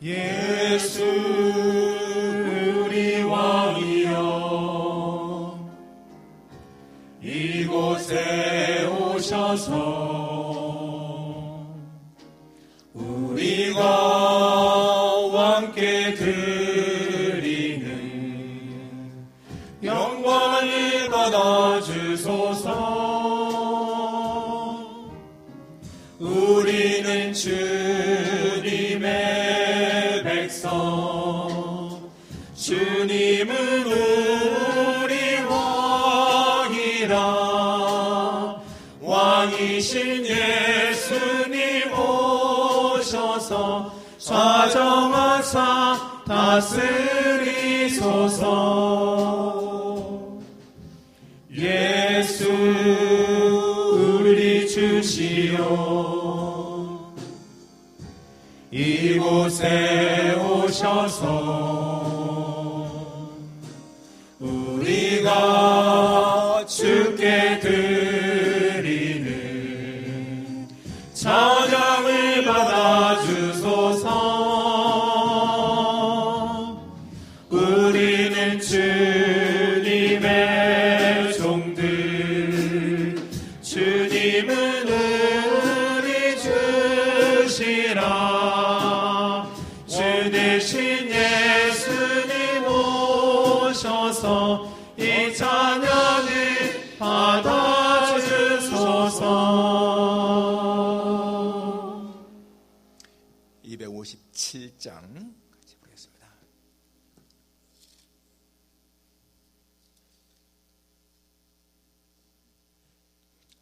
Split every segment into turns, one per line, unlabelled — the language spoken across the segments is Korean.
예수 우리 왕이여, 이곳에 오셔서 우리가 왕께 드리는 영광을 받아주소서. 우리는 주님의 백성, 주님은 우리 왕이라. 왕이신 예수님 오셔서 좌정하사 다스리소서. 예수 우리 주시여, 이곳에 오셔서 우리가 주께 드리는 찬양을 받아주소서. 우리는 주님의 종들, 주님은 우리 주시라. 주 대신 예수님 오셔서 이 찬양을 받아주소서.
257장 같이 보겠습니다.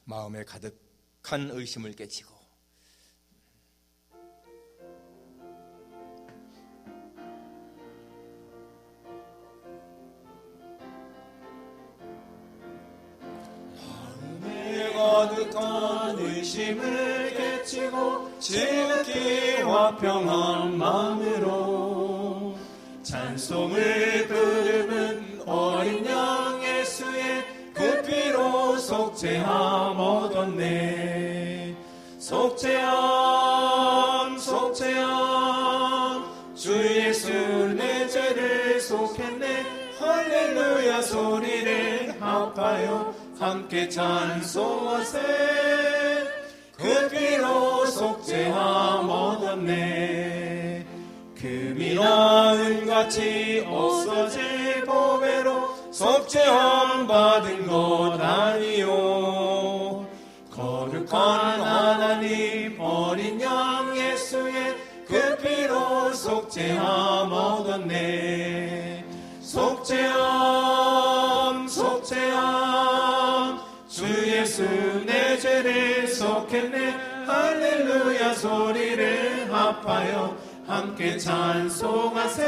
마음에 가득한 의심을 깨치고
가득한 의심을 깨치고 지극히 화평한 마음으로 찬송을 부르는 어린 양 예수의 그 피로 속죄함 얻었네. 속죄함 속죄함, 주 예수 내 죄를 속했네. 할렐루야 소리를 합하여 함께 찬송하세. 그 피로 속죄함 얻었네. 금이나 은같이 없어질 보배로 속죄함 받은 것 아니요. 거룩한 하나님 어린 양 예수의 그 피로 속죄함 얻었네. 속죄함 속죄함, 주 예수 내 죄를 속했네. 할렐루야 소리를 합하여 함께 찬송하세.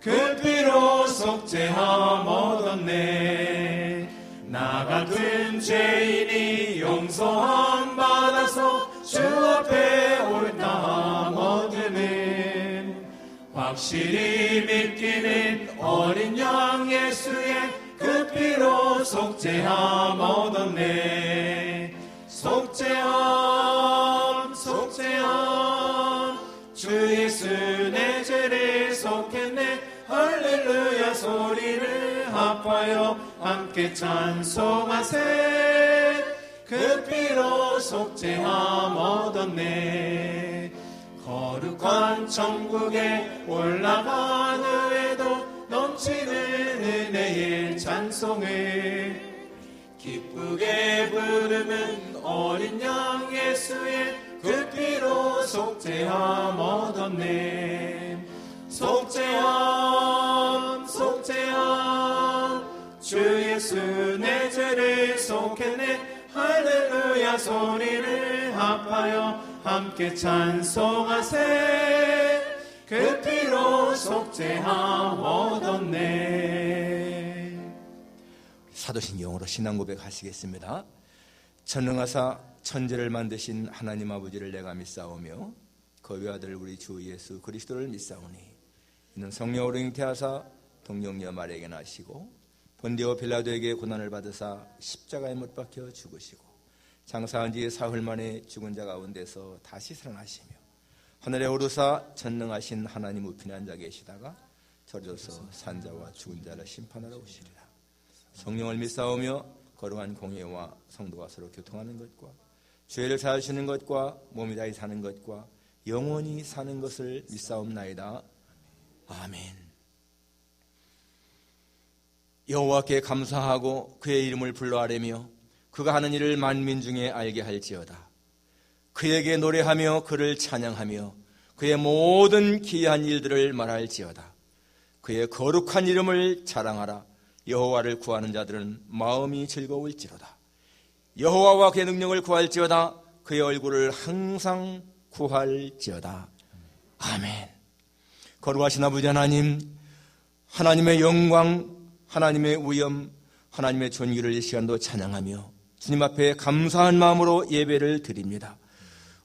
그 피로 속죄함 얻었네. 나 같은 죄인이 용서함 받아서 주 앞에 옳다함 얻으는 확실히 믿기는 어린 양 예수의 그 피로 속죄함 얻었네. 속죄함 속죄함, 주 예수 내 죄를 속했네. 할렐루야 소리를 합하여 함께 찬송하세. 그 피로 속죄함 얻었네. 거룩한 천국에 올라간 후에도 넘치는 은혜의 찬송을 기쁘게 부르는 어린 양 예수의 그 피로 속죄함 얻었네. 속죄함 속죄함, 주 예수 내 죄를 속했네. 할렐루야 소리를 합하여 함께 찬송하세. 그 피로 속죄함 얻었네.
사도신경으로 신앙 고백하시겠습니다. 전능하사 천지를 만드신 하나님 아버지를 내가 믿사오며 그 외아들 우리 주 예수 그리스도를 믿사오니 이는 성령으로 잉태하사 동정녀 마리아에게 나시고 본디오 빌라도에게 고난을 받으사 십자가에 못 박혀 죽으시고 장사한 지 사흘 만에 죽은 자 가운데서 다시 살아나시며 하늘에 오르사 전능하신 하나님 우편에 앉아 계시다가 저리로서 산자와 죽은 자를 심판하러 오시리라. 성령을 믿사오며 거룩한 공예와 성도가 서로 교통하는 것과 죄를 사하시는 것과 몸이 다히 사는 것과 영원히 사는 것을 믿사옵나이다. 아멘. 여호와께 감사하고 그의 이름을 불러 아뢰며 그가 하는 일을 만민 중에 알게 할지어다. 그에게 노래하며 그를 찬양하며 그의 모든 기이한 일들을 말할지어다. 그의 거룩한 이름을 자랑하라. 여호와를 구하는 자들은 마음이 즐거울지로다. 여호와와 그의 능력을 구할지어다. 그의 얼굴을 항상 구할지어다. 아멘. 거룩하신 아버지 하나님, 하나님의 영광, 하나님의 위엄, 하나님의 존귀를 이 시간도 찬양하며 주님 앞에 감사한 마음으로 예배를 드립니다.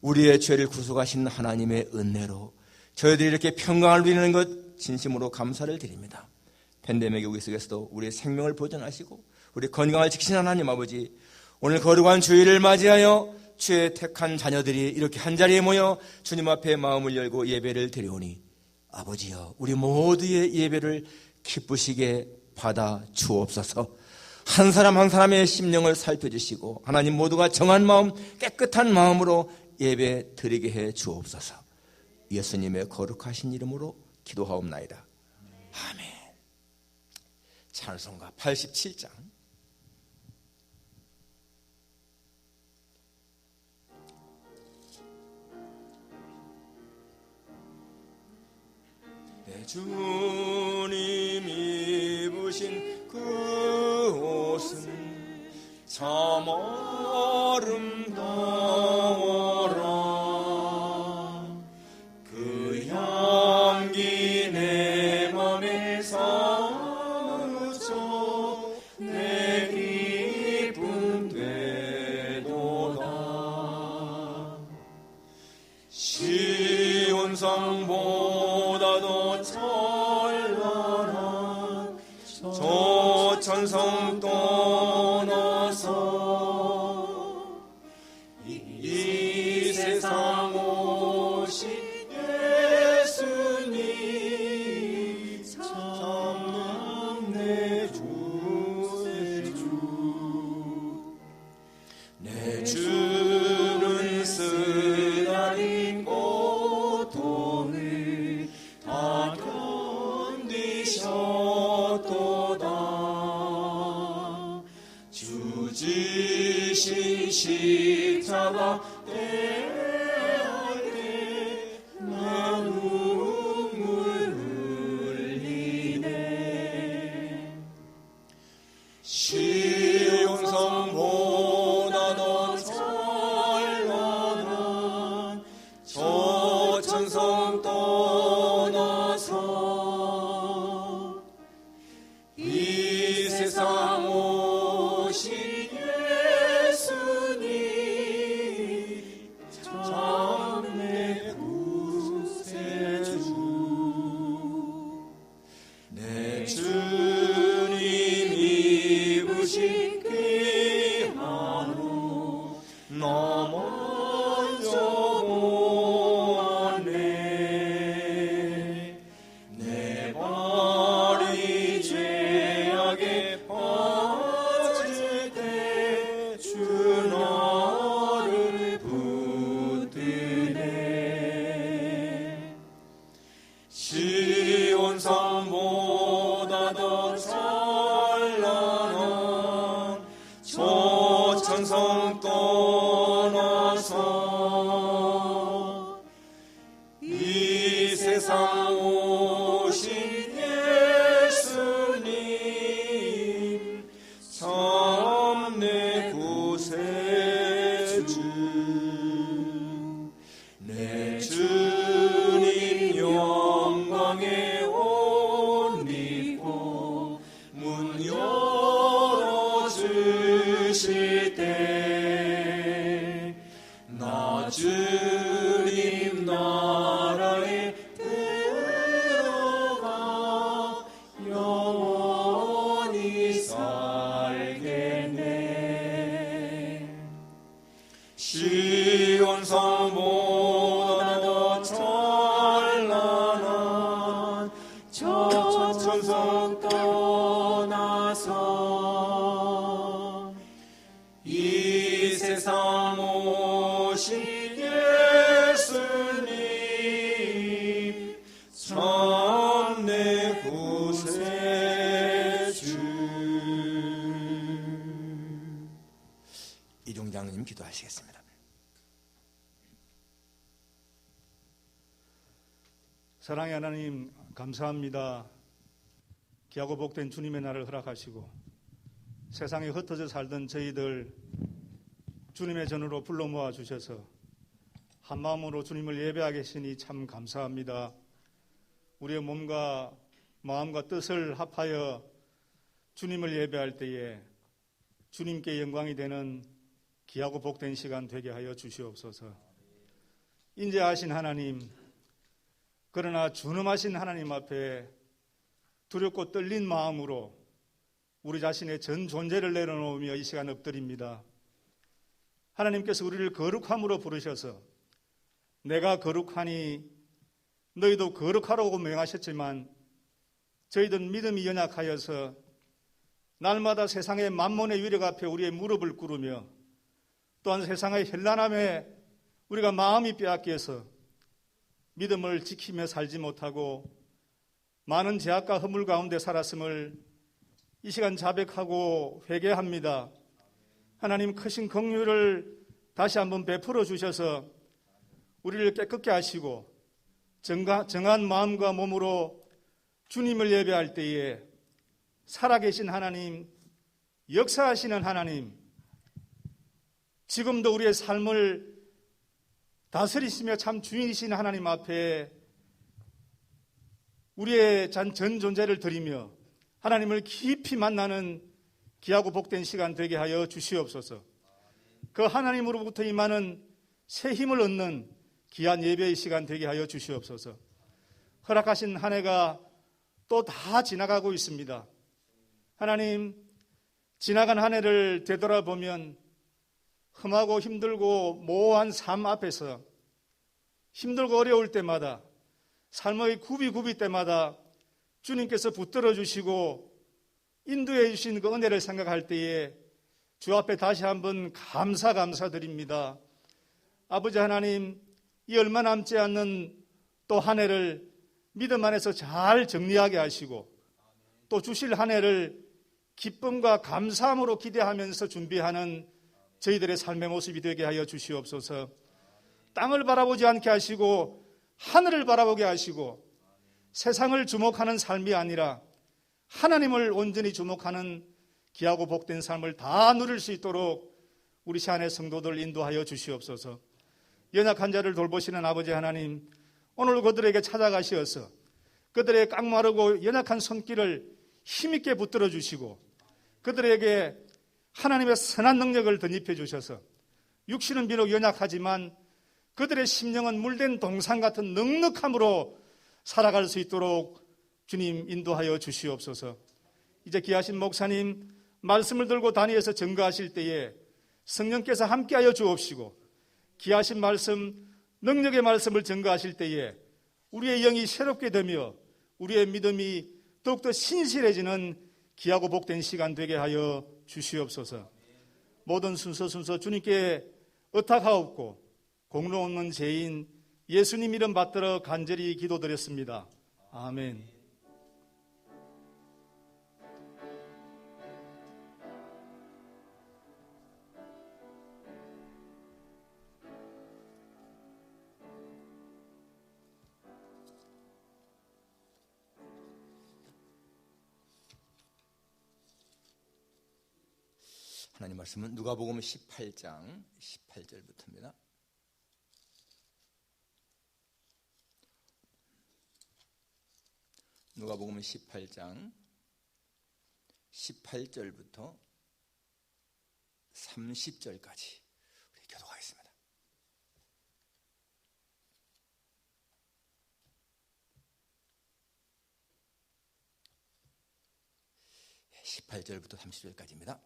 우리의 죄를 구속하신 하나님의 은혜로 저희들이 이렇게 평강을 누리는 것 진심으로 감사를 드립니다. 팬데믹의 위기 속에서도 우리의 생명을 보존하시고 우리 건강을 지키신 하나님 아버지, 오늘 거룩한 주일을 맞이하여 주의 택한 자녀들이 이렇게 한자리에 모여 주님 앞에 마음을 열고 예배를 드리오니 아버지여, 우리 모두의 예배를 기쁘시게 받아 주옵소서. 한 사람 한 사람의 심령을 살펴주시고 하나님 모두가 정한 마음, 깨끗한 마음으로 예배 드리게 해 주옵소서. 예수님의 거룩하신 이름으로 기도하옵나이다. 아멘. 찬송가 87장. 내 주님 입으신 그 옷은 참 아름다워라. 그 향기 내 맘에 사무쳐 내 기쁨 되도다. 시온성보다도 찬란한 저 천성 떠나서 이 세상 오신 예수님 참 내 주는 쓰나린 고통을 다 견디셨도다. 기도하시겠습니다.
사랑의 하나님, 감사합니다. 귀하고 복된 주님의 날을 허락하시고 세상에 흩어져 살던 저희들 주님의 전으로 불러 모아 주셔서 한 마음으로 주님을 예배하게 하시니 참 감사합니다. 우리의 몸과 마음과 뜻을 합하여 주님을 예배할 때에 주님께 영광이 되는 귀하고 복된 시간 되게 하여 주시옵소서. 인자하신 하나님, 그러나 준엄하신 하나님 앞에 두렵고 떨린 마음으로 우리 자신의 전 존재를 내려놓으며 이 시간 엎드립니다. 하나님께서 우리를 거룩함으로 부르셔서 내가 거룩하니 너희도 거룩하라고 명하셨지만 저희들 믿음이 연약하여서 날마다 세상의 만몬의 위력 앞에 우리의 무릎을 꿇으며 또한 세상의 현란함에 우리가 마음이 빼앗겨서 믿음을 지키며 살지 못하고 많은 죄악과 허물 가운데 살았음을 이 시간 자백하고 회개합니다. 하나님 크신 긍휼을 다시 한번 베풀어 주셔서 우리를 깨끗게 하시고 정한 마음과 몸으로 주님을 예배할 때에 살아계신 하나님, 역사하시는 하나님, 지금도 우리의 삶을 다스리시며 참 주인이신 하나님 앞에 우리의 전 존재를 드리며 하나님을 깊이 만나는 귀하고 복된 시간 되게 하여 주시옵소서. 그 하나님으로부터 임하는 새 힘을 얻는 귀한 예배의 시간 되게 하여 주시옵소서. 허락하신 한 해가 또 다 지나가고 있습니다. 하나님, 지나간 한 해를 되돌아보면 험하고 힘들고 모호한 삶 앞에서 힘들고 어려울 때마다 삶의 구비구비 때마다 주님께서 붙들어 주시고 인도해 주신 그 은혜를 생각할 때에 주 앞에 다시 한번 감사드립니다. 아버지 하나님, 이 얼마 남지 않는 또 한 해를 믿음 안에서 잘 정리하게 하시고 또 주실 한 해를 기쁨과 감사함으로 기대하면서 준비하는 저희들의 삶의 모습이 되게 하여 주시옵소서. 땅을 바라보지 않게 하시고 하늘을 바라보게 하시고 세상을 주목하는 삶이 아니라 하나님을 온전히 주목하는 귀하고 복된 삶을 다 누릴 수 있도록 우리 시안의 성도들 인도하여 주시옵소서. 연약한 자를 돌보시는 아버지 하나님, 오늘 그들에게 찾아가시어서 그들의 깡마르고 연약한 손길을 힘있게 붙들어 주시고 그들에게 하나님의 선한 능력을 덧입혀 주셔서 육신은 비록 연약하지만 그들의 심령은 물된 동상 같은 넉넉함으로 살아갈 수 있도록 주님 인도하여 주시옵소서. 이제 귀하신 목사님 말씀을 들고 다니엘서 증거하실 때에 성령께서 함께하여 주옵시고 귀하신 말씀, 능력의 말씀을 증거하실 때에 우리의 영이 새롭게 되며 우리의 믿음이 더욱더 신실해지는 귀하고 복된 시간 되게 하여 주시옵소서. 모든 순서 주님께 의탁하옵고 공로 없는 죄인 예수님 이름 받들어 간절히 기도드렸습니다. 아멘.
하나님 말씀은 누가복음 18장 18절부터입니다. 누가복음 18장 18절부터 30절까지 우리 교독하겠습니다. 18절부터 30절까지입니다.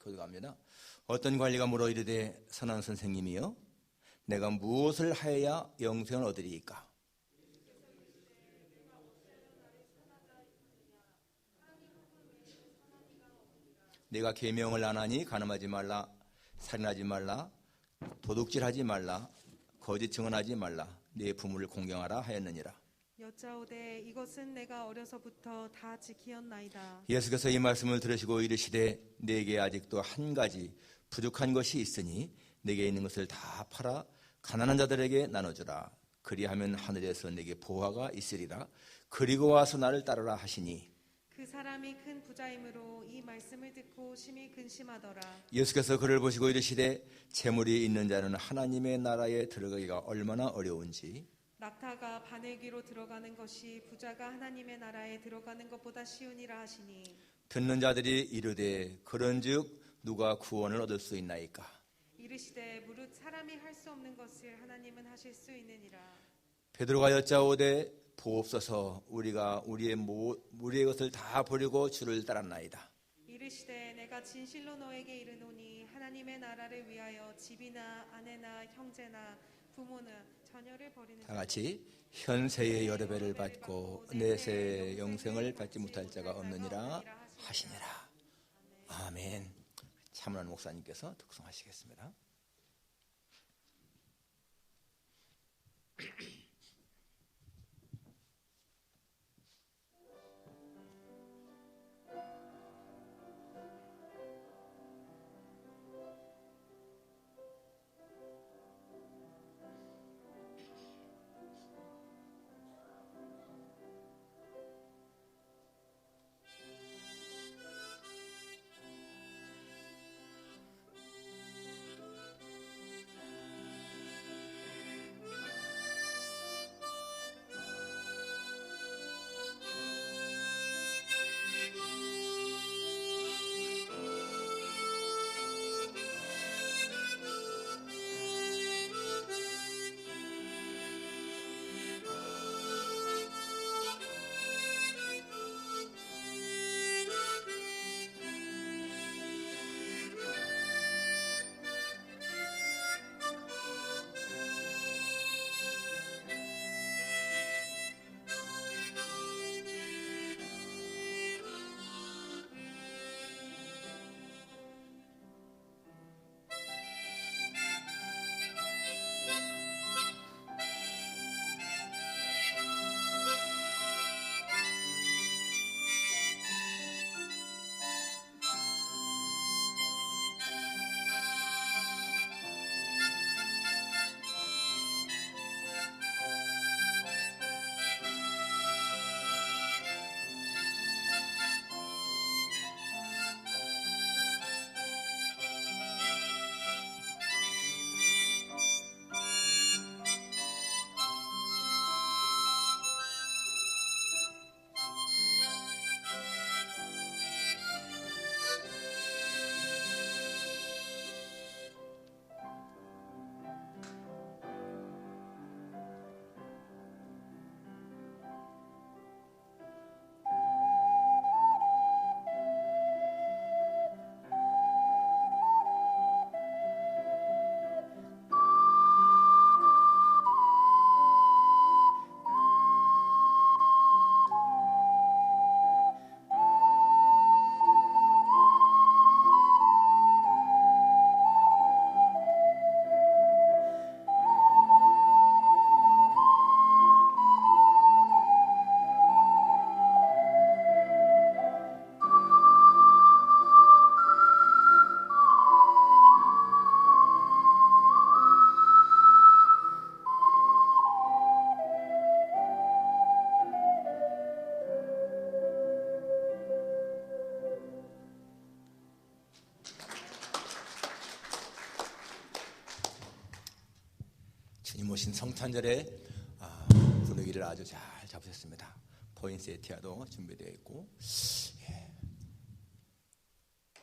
교독합니다. 어떤 관리가 물어 이르되 선한 선생님이여 내가 무엇을 하여야 영생을 얻으리이까? 내가 계명을 안 하니 간음하지 말라, 살인하지 말라, 도둑질하지 말라, 거짓 증언하지 말라, 네 부모를 공경하라 하였느니라.
여짜오되 이것은 내가 어려서부터 다 지키었나이다.
예수께서 이 말씀을 들으시고 이르시되 내게 아직도 한 가지 부족한 것이 있으니 내게 있는 것을 다 팔아 가난한 자들에게 나눠주라. 그리하면 하늘에서 내게 보화가 있으리라. 그리고 와서 나를 따르라 하시니
그 사람이 큰 부자이므로 이 말씀을 듣고 심히 근심하더라.
예수께서 그를 보시고 이르시되 재물이 있는 자는 하나님의 나라에 들어가기가 얼마나 어려운지
낙타가 바늘귀로 들어가는 것이 부자가 하나님의 나라에 들어가는 것보다 쉬우니라 하시니
듣는 자들이 이르되 그런즉 누가 구원을 얻을 수 있나이까.
이르시되 무릇 사람이 할 수 없는 것을 하나님은 하실 수 있느니라.
베드로가 여짜오되 보옵소서 우리가 우리의 것을 다 버리고 주를 따랐나이다.
이르시되 내가 진실로 너에게 이르노니 하나님의 나라를 위하여 집이나 아내나 형제나 부모나 자녀를 버리는
다 같이 현세의 여러 배를 받고 내세의 영생을 받지 못할 자가 없느니라 하시니라. 아멘. 참으란 목사님께서 독송하시겠습니다. 주님 오신 성탄절에 분위기를 아주 잘 잡으셨습니다. 포인세티아도 준비되어 있고,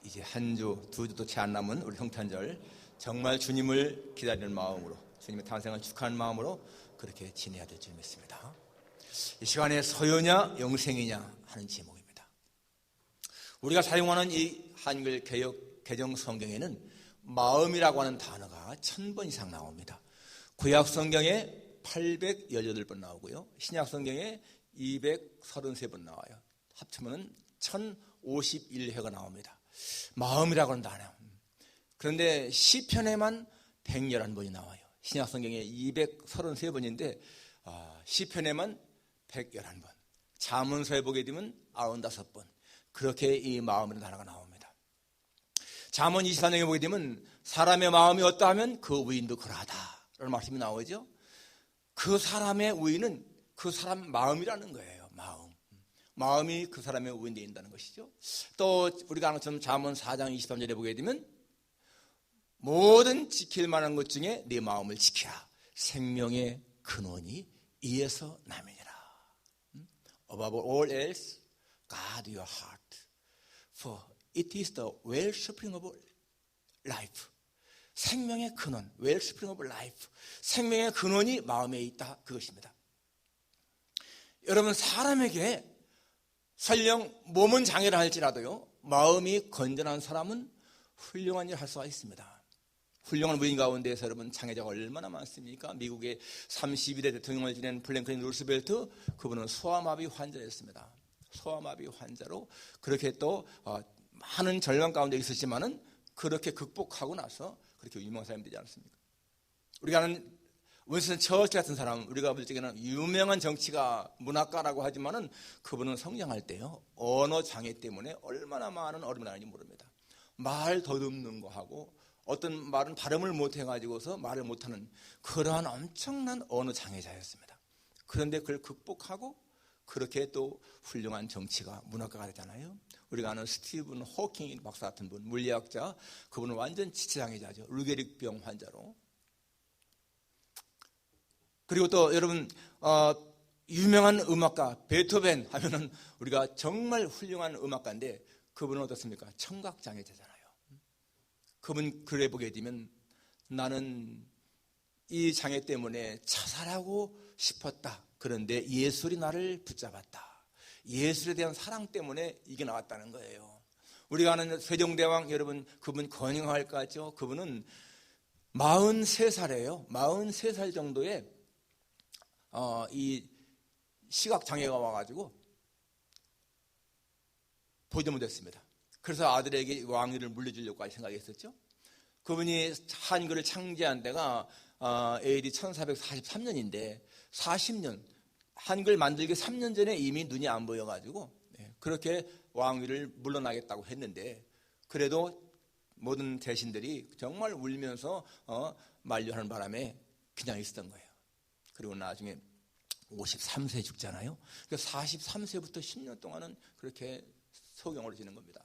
이제 한 주, 두 주도 채 안 남은 우리 성탄절, 정말 주님을 기다리는 마음으로, 주님의 탄생을 축하하는 마음으로 그렇게 지내야 될 줄 믿습니다. 이 시간에 서요냐 영생이냐 하는 제목입니다. 우리가 사용하는 이 한글 개정 성경에는 마음이라고 하는 단어가 1000번 이상 나옵니다. 구약 성경에 818번 나오고요, 신약 성경에 233번 나와요. 합치면 1051회가 나옵니다. 마음이라고 하는 단어. 그런데 시편에만 111번이 나와요. 신약 성경에 233번인데 시편에만 111번, 잠언서에 보게 되면 95번, 그렇게 이 마음이라는 단어가 나옵니다. 잠언 24장에 보게 되면 사람의 마음이 어떠하면 그 우인도 그러하다 라는 말씀이 나오죠. 그 사람의 우인은 그 사람 마음이라는 거예요. 마음이 그 사람의 우인되어 있다는 것이죠. 또 우리가 아는 것처럼 잠언 4장 23절에 보게 되면 모든 지킬 만한 것 중에 네 마음을 지키라. 생명의 근원이 이에서 남이니라. Above all else, guard your heart, for it is the wellspring of life. 생명의 근원, wellspring of life. 생명의 근원이 마음에 있다, 그것입니다. 여러분, 사람에게 설령 몸은 장애를 할지라도요, 마음이 건전한 사람은 훌륭한 일을 할 수가 있습니다. 훌륭한 부인 가운데에서 여러분 장애자가 얼마나 많습니까? 미국의 32대 대통령을 지낸 플랭클린 루스벨트, 그분은 소아마비 환자였습니다. 소아마비 환자로 그렇게 또 많은 절망 가운데 있었지만은 그렇게 극복하고 나서 그렇게 유명한 사람이 되지 않습니까? 우리가 아는 윈스턴 처치 같은 사람, 우리가 볼 적에는 유명한 정치가 문학가라고 하지만은 그분은 성장할 때요, 언어 장애 때문에 얼마나 많은 어려움을 당하는지 모릅니다. 말 더듬는 거 하고 어떤 말은 발음을 못 해가지고서 말을 못하는 그러한 엄청난 언어 장애자였습니다. 그런데 그걸 극복하고 그렇게 또 훌륭한 정치가 문학가가 되잖아요. 우리가 아는 스티븐 호킹 박사 같은 분, 물리학자, 그분은 완전 지체장애자죠. 루게릭병 환자로. 그리고 또 여러분 유명한 음악가 베토벤 하면은 우리가 정말 훌륭한 음악가인데 그분은 어떻습니까? 청각장애자잖아요. 그분 글에 보게 되면 나는 이 장애 때문에 자살하고 싶었다. 그런데 예술이 나를 붙잡았다. 예술에 대한 사랑 때문에 이게 나왔다는 거예요. 우리가 아는 세종대왕, 여러분 그분 권영할까죠? 그분은 43살이에요. 43살 정도에 이 시각장애가 와가지고 보지 못했습니다. 그래서 아들에게 왕위를 물려주려고 할 생각이 있었죠. 그분이 한글을 창제한 데가 AD 1443년인데 40년, 한글 만들기 3년 전에 이미 눈이 안 보여가지고 그렇게 왕위를 물러나겠다고 했는데 그래도 모든 대신들이 정말 울면서 만류하는 바람에 그냥 있었던 거예요. 그리고 나중에 53세에 죽잖아요. 그러니까 43세부터 10년 동안은 그렇게 소경으로 지는 겁니다.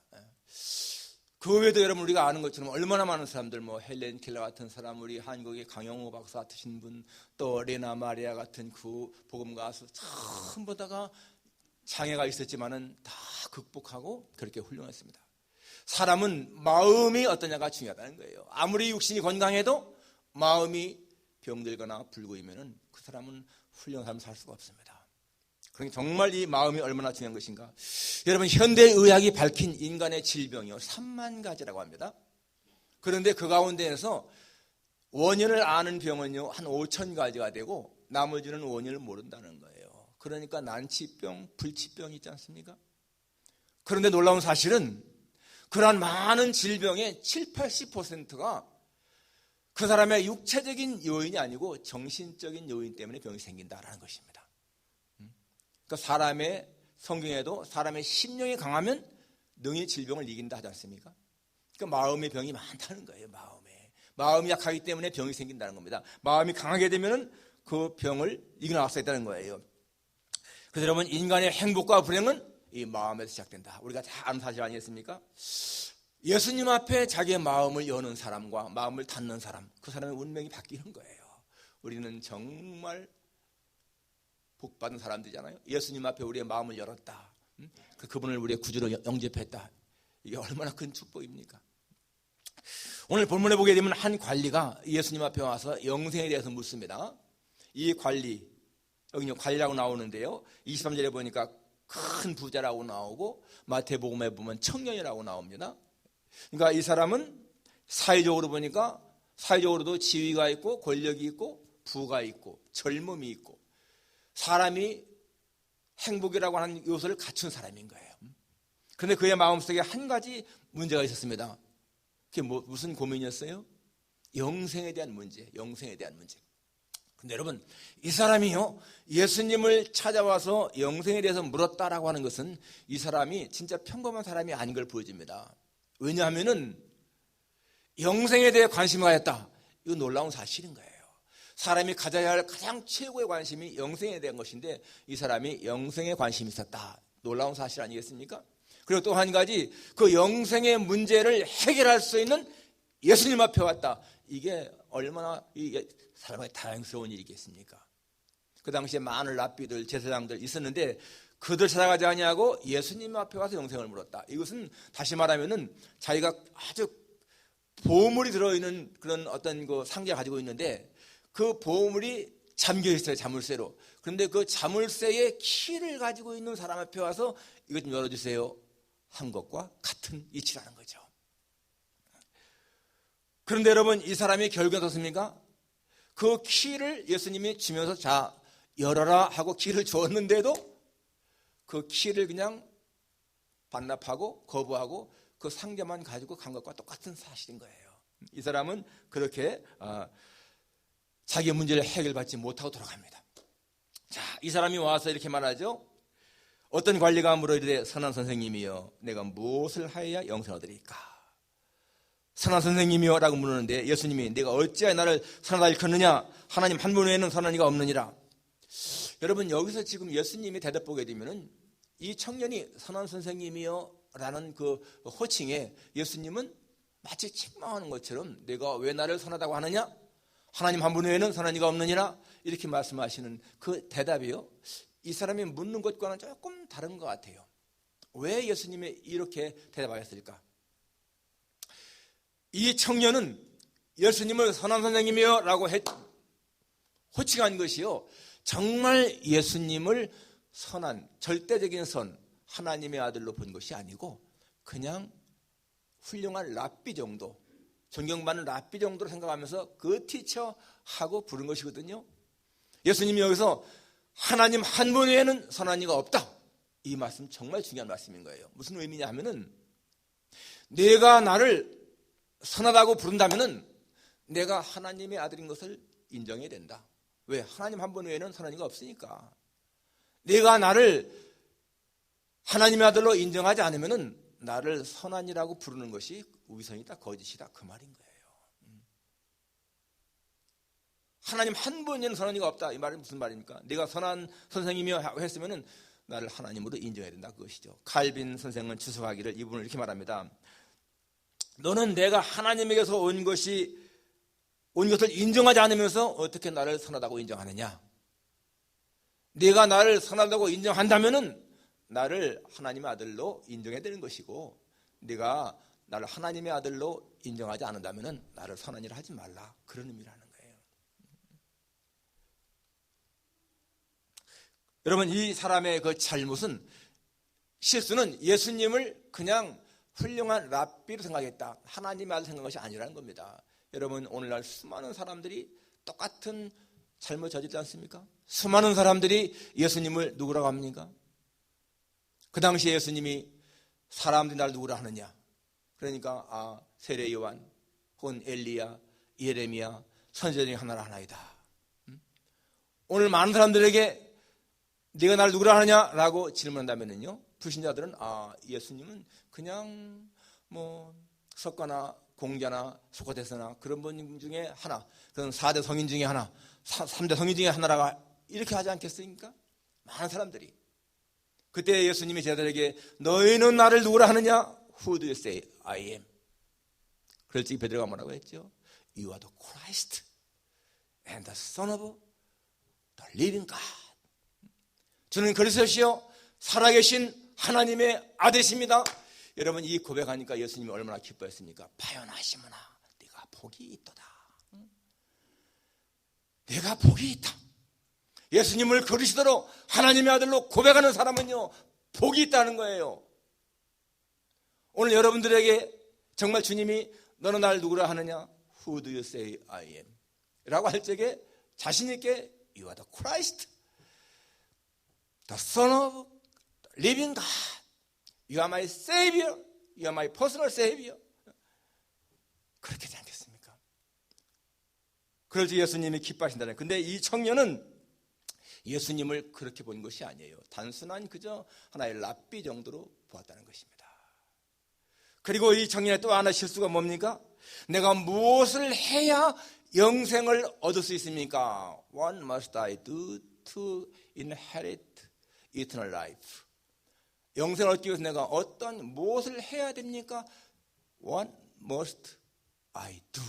그 외에도 여러분 우리가 아는 것처럼 얼마나 많은 사람들, 뭐 헬렌 켈러 같은 사람, 우리 한국의 강영호 박사 같으신 분, 또 레나 마리아 같은 그 복음 가수 전부 다가 장애가 있었지만은 다 극복하고 그렇게 훌륭했습니다. 사람은 마음이 어떠냐가 중요하다는 거예요. 아무리 육신이 건강해도 마음이 병들거나 불구이면은 그 사람은 훌륭한 삶을 살 수가 없습니다. 그러니까 정말 이 마음이 얼마나 중요한 것인가. 여러분 현대의학이 밝힌 인간의 질병이요 3만 가지라고 합니다. 그런데 그 가운데에서 원인을 아는 병은요 한 5천 가지가 되고 나머지는 원인을 모른다는 거예요. 그러니까 난치병, 불치병이 있지 않습니까? 그런데 놀라운 사실은 그러한 많은 질병의 7, 80%가 그 사람의 육체적인 요인이 아니고 정신적인 요인 때문에 병이 생긴다라는 것입니다. 그러니까 사람의 성경에도 사람의 심령이 강하면 능히 질병을 이긴다 하지 않습니까? 그러니까 마음의 병이 많다는 거예요. 마음이 약하기 때문에 병이 생긴다는 겁니다. 마음이 강하게 되면 그 병을 이겨나갈 수 있다는 거예요. 그래서 여러분 인간의 행복과 불행은 이 마음에서 시작된다. 우리가 다 아는 사실 아니겠습니까? 예수님 앞에 자기의 마음을 여는 사람과 마음을 닫는 사람, 그 사람의 운명이 바뀌는 거예요. 우리는 정말 복받은 사람들이잖아요. 예수님 앞에 우리의 마음을 열었다. 그분을 우리의 구주로 영접했다. 이게 얼마나 큰 축복입니까? 오늘 본문에 보게 되면 한 관리가 예수님 앞에 와서 영생에 대해서 묻습니다. 이 관리, 여기 관리라고 나오는데요. 23절에 보니까 큰 부자라고 나오고 마태복음에 보면 청년이라고 나옵니다. 그러니까 이 사람은 사회적으로 보니까 사회적으로도 지위가 있고 권력이 있고 부가 있고 젊음이 있고 사람이 행복이라고 하는 요소를 갖춘 사람인 거예요. 그런데 그의 마음속에 한 가지 문제가 있었습니다. 그게 무슨 고민이었어요? 영생에 대한 문제, 영생에 대한 문제. 근데 여러분, 이 사람이요, 예수님을 찾아와서 영생에 대해서 물었다라고 하는 것은 이 사람이 진짜 평범한 사람이 아닌 걸 보여줍니다. 왜냐하면은 영생에 대해 관심을 가졌다. 이거 놀라운 사실인 거예요. 사람이 가져야 할 가장 최고의 관심이 영생에 대한 것인데 이 사람이 영생에 관심이 있었다. 놀라운 사실 아니겠습니까? 그리고 또 한 가지, 그 영생의 문제를 해결할 수 있는 예수님 앞에 왔다. 이게 얼마나 사람에게 다행스러운 일이겠습니까? 그 당시에 많은 랍비들, 제사장들 있었는데 그들 찾아가지 아니하고 예수님 앞에 와서 영생을 물었다. 이것은 다시 말하면은 자기가 아주 보물이 들어있는 그런 어떤 그 상자를 가지고 있는데 그 보물이 잠겨 있어요, 자물쇠로. 그런데 그 자물쇠의 키를 가지고 있는 사람 앞에 와서 이것 좀 열어주세요 한 것과 같은 이치라는 거죠. 그런데 여러분, 이 사람이 결국에 어떻습니까? 그 키를 예수님이 주면서 자, 열어라 하고 키를 주었는데도 그 키를 그냥 반납하고 거부하고 그 상자만 가지고 간 것과 똑같은 사실인 거예요. 이 사람은 그렇게 자기 문제를 해결받지 못하고 돌아갑니다. 자, 이 사람이 와서 이렇게 말하죠. 어떤 관리가 물어 이르되 선한 선생님이여 내가 무엇을 하여야 영생을 얻으리까? 선한 선생님이여 라고 물었는데 예수님이 내가 어찌하여 나를 선하다 일컫느냐? 하나님 한 분 외에는 선한 이가 없느니라. 여러분, 여기서 지금 예수님이 대답 보게 되면은 이 청년이 선한 선생님이여 라는 그 호칭에 예수님은 마치 책망하는 것처럼 내가 왜 나를 선하다고 하느냐? 하나님 한 분 외에는 선한 이가 없느니라. 이렇게 말씀하시는 그 대답이요, 이 사람이 묻는 것과는 조금 다른 것 같아요. 왜 예수님이 이렇게 대답하셨을까? 이 청년은 예수님을 선한 선생님이요 라고 호칭한 것이요, 정말 예수님을 선한 절대적인 선, 하나님의 아들로 본 것이 아니고 그냥 훌륭한 랍비 정도, 존경받는 랍비 정도로 생각하면서 그 티처하고 부른 것이거든요. 예수님이 여기서 하나님 한 분 외에는 선한 이가 없다, 이 말씀 정말 중요한 말씀인 거예요. 무슨 의미냐 하면은 내가 나를 선하다고 부른다면은 내가 하나님의 아들인 것을 인정해야 된다. 왜? 하나님 한 분 외에는 선한 이가 없으니까. 내가 나를 하나님의 아들로 인정하지 않으면은 나를 선한이라고 부르는 것이 위선이다, 거짓이다, 그 말인 거예요. 하나님 한 분에는 선한 이가 없다, 이 말은 무슨 말입니까? 내가 선한 선생님이여 했으면은 나를 하나님으로 인정해야 된다, 그것이죠. 칼빈 선생은 추석하기를 이분을 이렇게 말합니다. 너는 내가 하나님에게서 온 것을 인정하지 않으면서 어떻게 나를 선하다고 인정하느냐? 내가 나를 선하다고 인정한다면은 나를 하나님의 아들로 인정해야 되는 것이고, 네가 나를 하나님의 아들로 인정하지 않는다면은 나를 선한 일을 하지 말라, 그런 의미라는 거예요. 여러분, 이 사람의 그 잘못은, 실수는 예수님을 그냥 훌륭한 랍비로 생각했다, 하나님의 아들 생각한 것이 아니라는 겁니다. 여러분, 오늘날 수많은 사람들이 똑같은 잘못 저지르지 않습니까? 수많은 사람들이 예수님을 누구라고 합니까? 그 당시에 예수님이 사람들이 날 누구라 하느냐? 그러니까 세례 요한 혹은 엘리야, 예레미야, 선지자 중에 하나이다. 오늘 많은 사람들에게 네가 나를 누구라 하느냐라고 질문한다면요, 불신자들은 예수님은 그냥 뭐 석가나 공자나 소크라테스나 그런 분 중에 하나, 그런 4대 성인 중에 하나, 3대 성인 중에 하나라고 이렇게 하지 않겠습니까? 많은 사람들이. 그때 예수님이 제자들에게 너희는 나를 누구라 하느냐? Who do you say I am? 그럴 때 베드로가 뭐라고 했죠? You are the Christ and the Son of the living God. 주는 그리스도시요 살아계신 하나님의 아들이십니다. 여러분, 이 고백하니까 예수님이 얼마나 기뻐했습니까? 바요나시므나 네가 복이 있도다. 내가 복이 있다. 예수님을 그리스도로 하나님의 아들로 고백하는 사람은요, 복이 있다는 거예요. 오늘 여러분들에게 정말 주님이 너는 나를 누구라 하느냐? Who do you say I am? 라고 할 적에 자신 있게 You are the Christ, the Son of the living God. You are my Savior. You are my personal Savior. 그렇게 되지 않겠습니까? 그럴 때 예수님이 기뻐하신다는. 근데 이 청년은 예수님을 그렇게 본 것이 아니에요. 단순한 그저 하나의 랍비 정도로 보았다는 것입니다. 그리고 이 청년의 또 하나 실수가 뭡니까? 내가 무엇을 해야 영생을 얻을 수 있습니까? What must I do to inherit eternal life? 영생을 얻기 위해서 내가 무엇을 해야 됩니까? What must I do?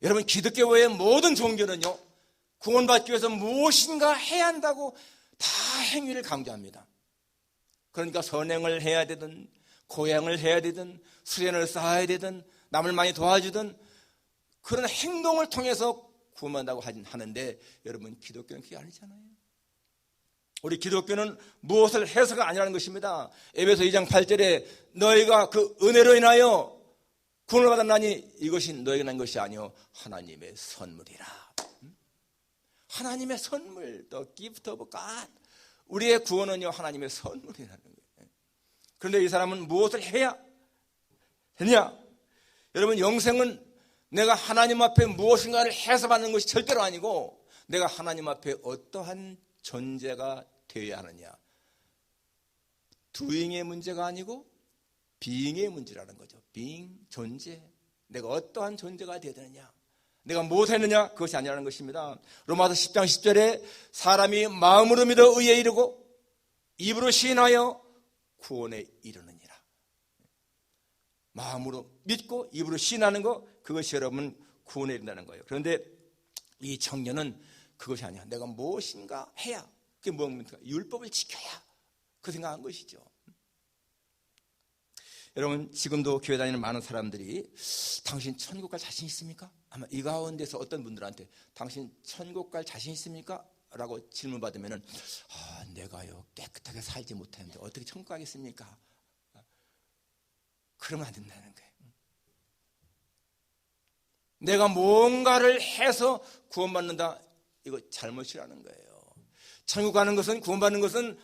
여러분, 기독교의 모든 종교는요, 구원받기 위해서 무엇인가 해야 한다고 다 행위를 강조합니다. 그러니까 선행을 해야 되든, 고행을 해야 되든, 수련을 쌓아야 되든, 남을 많이 도와주든, 그런 행동을 통해서 구원한다고 하는데, 여러분, 기독교는 그게 아니잖아요. 우리 기독교는 무엇을 해서가 아니라는 것입니다. 에베소 2장 8절에 너희가 그 은혜로 인하여 구원을 받았나니 이것이 너희가 난 것이 아니요 하나님의 선물이라. 하나님의 선물, the gift of God. 우리의 구원은요 하나님의 선물이라는 거예요. 그런데 이 사람은 무엇을 해야 되냐? 여러분, 영생은 내가 하나님 앞에 무엇인가를 해서 받는 것이 절대로 아니고, 내가 하나님 앞에 어떠한 존재가 되어야 하느냐. doing의 문제가 아니고 being의 문제라는 거죠. being, 존재. 내가 어떠한 존재가 되어야 되느냐, 내가 무엇했느냐, 그것이 아니라는 것입니다. 로마서 10장 10절에 사람이 마음으로 믿어 의에 이르고 입으로 시인하여 구원에 이르느니라. 마음으로 믿고 입으로 시인하는 것, 그것이 여러분 구원에 이른다는 거예요. 그런데 이 청년은 그것이 아니야. 내가 무엇인가 해야, 그게 뭡니까? 율법을 지켜야, 그 생각한 것이죠. 여러분, 지금도 교회 다니는 많은 사람들이 당신 천국 갈 자신 있습니까? 아마 이 가운데서 어떤 분들한테 당신 천국 갈 자신 있습니까? 라고 질문 받으면은 내가요 깨끗하게 살지 못하는데 어떻게 천국 가겠습니까? 그러면 안 된다는 거예요. 내가 뭔가를 해서 구원받는다, 이거 잘못이라는 거예요. 천국 가는 것은, 구원받는 것은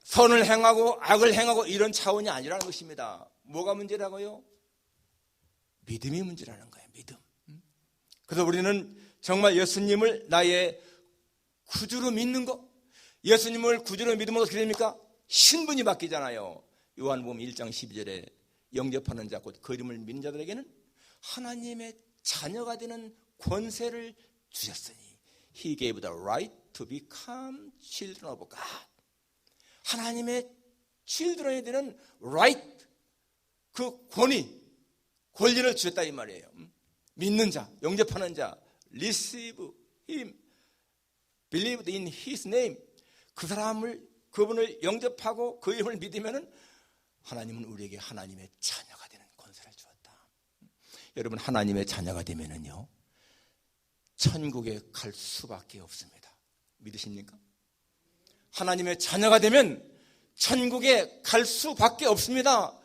선을 행하고 악을 행하고 이런 차원이 아니라는 것입니다. 뭐가 문제라고요? 믿음이 문제라는 거예요. 믿음. 그래서 우리는 정말 예수님을 나의 구주로 믿는 것, 예수님을 구주로 믿으면 어떻게 됩니까? 신분이 바뀌잖아요. 요한복음 1장 12절에 영접하는 자, 곧 그 이름을 믿는 자들에게는 하나님의 자녀가 되는 권세를 주셨으니 He gave the right to become children of God. 하나님의 children이 되는 right, 그 권리를 주셨다 이 말이에요. 믿는 자, 영접하는 자, receive him, believed in his name. 그 사람을, 그분을 영접하고 그 이름을 믿으면은 하나님은 우리에게 하나님의 자녀가 되는 권세를 주었다. 여러분, 하나님의 자녀가 되면은요 천국에 갈 수밖에 없습니다. 믿으십니까? 하나님의 자녀가 되면 천국에 갈 수밖에 없습니다.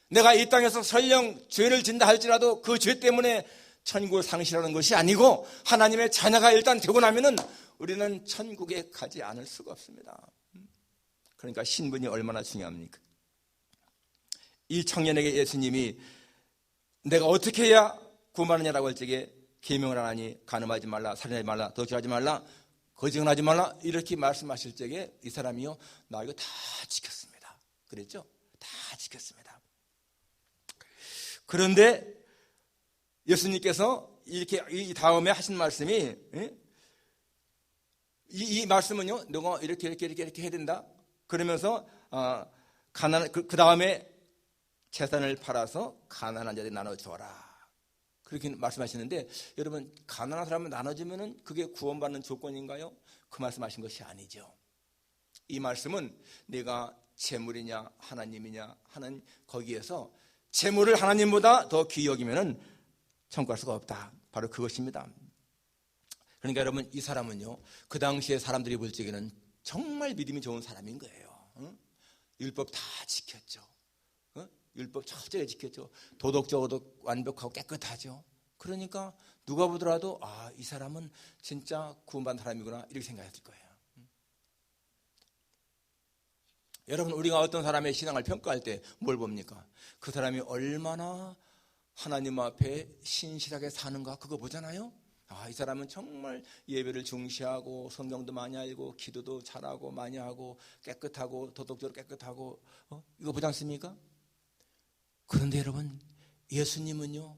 내가 이 땅에서 설령 죄를 진다 할지라도 그 죄 때문에 천국을 상실하는 것이 아니고, 하나님의 자녀가 일단 되고 나면은 우리는 천국에 가지 않을 수가 없습니다. 그러니까 신분이 얼마나 중요합니까? 이 청년에게 예수님이 내가 어떻게 해야 구원받느냐라고 할 적에 계명을 안 하니 간음하지 말라, 살인하지 말라, 도둑질하지 말라, 거짓을 하지 말라, 이렇게 말씀하실 적에 이 사람이요, 나 이거 다 지켰습니다. 그랬죠? 다 지켰습니다. 그런데 예수님께서 이렇게 이 다음에 하신 말씀이, 이 말씀은요, 너가 이렇게 해야 된다. 그러면서 그 다음에 재산을 팔아서 가난한 자들이 나눠주어라, 그렇게 말씀하시는데, 여러분, 가난한 사람을 나눠주면은 그게 구원받는 조건인가요? 그 말씀하신 것이 아니죠. 이 말씀은 내가 재물이냐 하나님이냐 하는 거기에서 재물을 하나님보다 더 귀히 여기면은 천국 갈 수가 없다. 바로 그것입니다. 그러니까 여러분, 이 사람은요, 그 당시에 사람들이 볼 적에는 정말 믿음이 좋은 사람인 거예요. 율법 다 지켰죠. 율법 철저히 지켰죠. 도덕적으로도 완벽하고 깨끗하죠. 그러니까 누가 보더라도 이 사람은 진짜 구원받은 사람이구나, 이렇게 생각했을 거예요. 여러분, 우리가 어떤 사람의 신앙을 평가할 때 뭘 봅니까? 그 사람이 얼마나 하나님 앞에 신실하게 사는가, 그거 보잖아요. 이 사람은 정말 예배를 중시하고 성경도 많이 알고 기도도 잘하고 많이 하고 깨끗하고 도덕적으로 깨끗하고 이거 보지 않습니까? 그런데 여러분, 예수님은요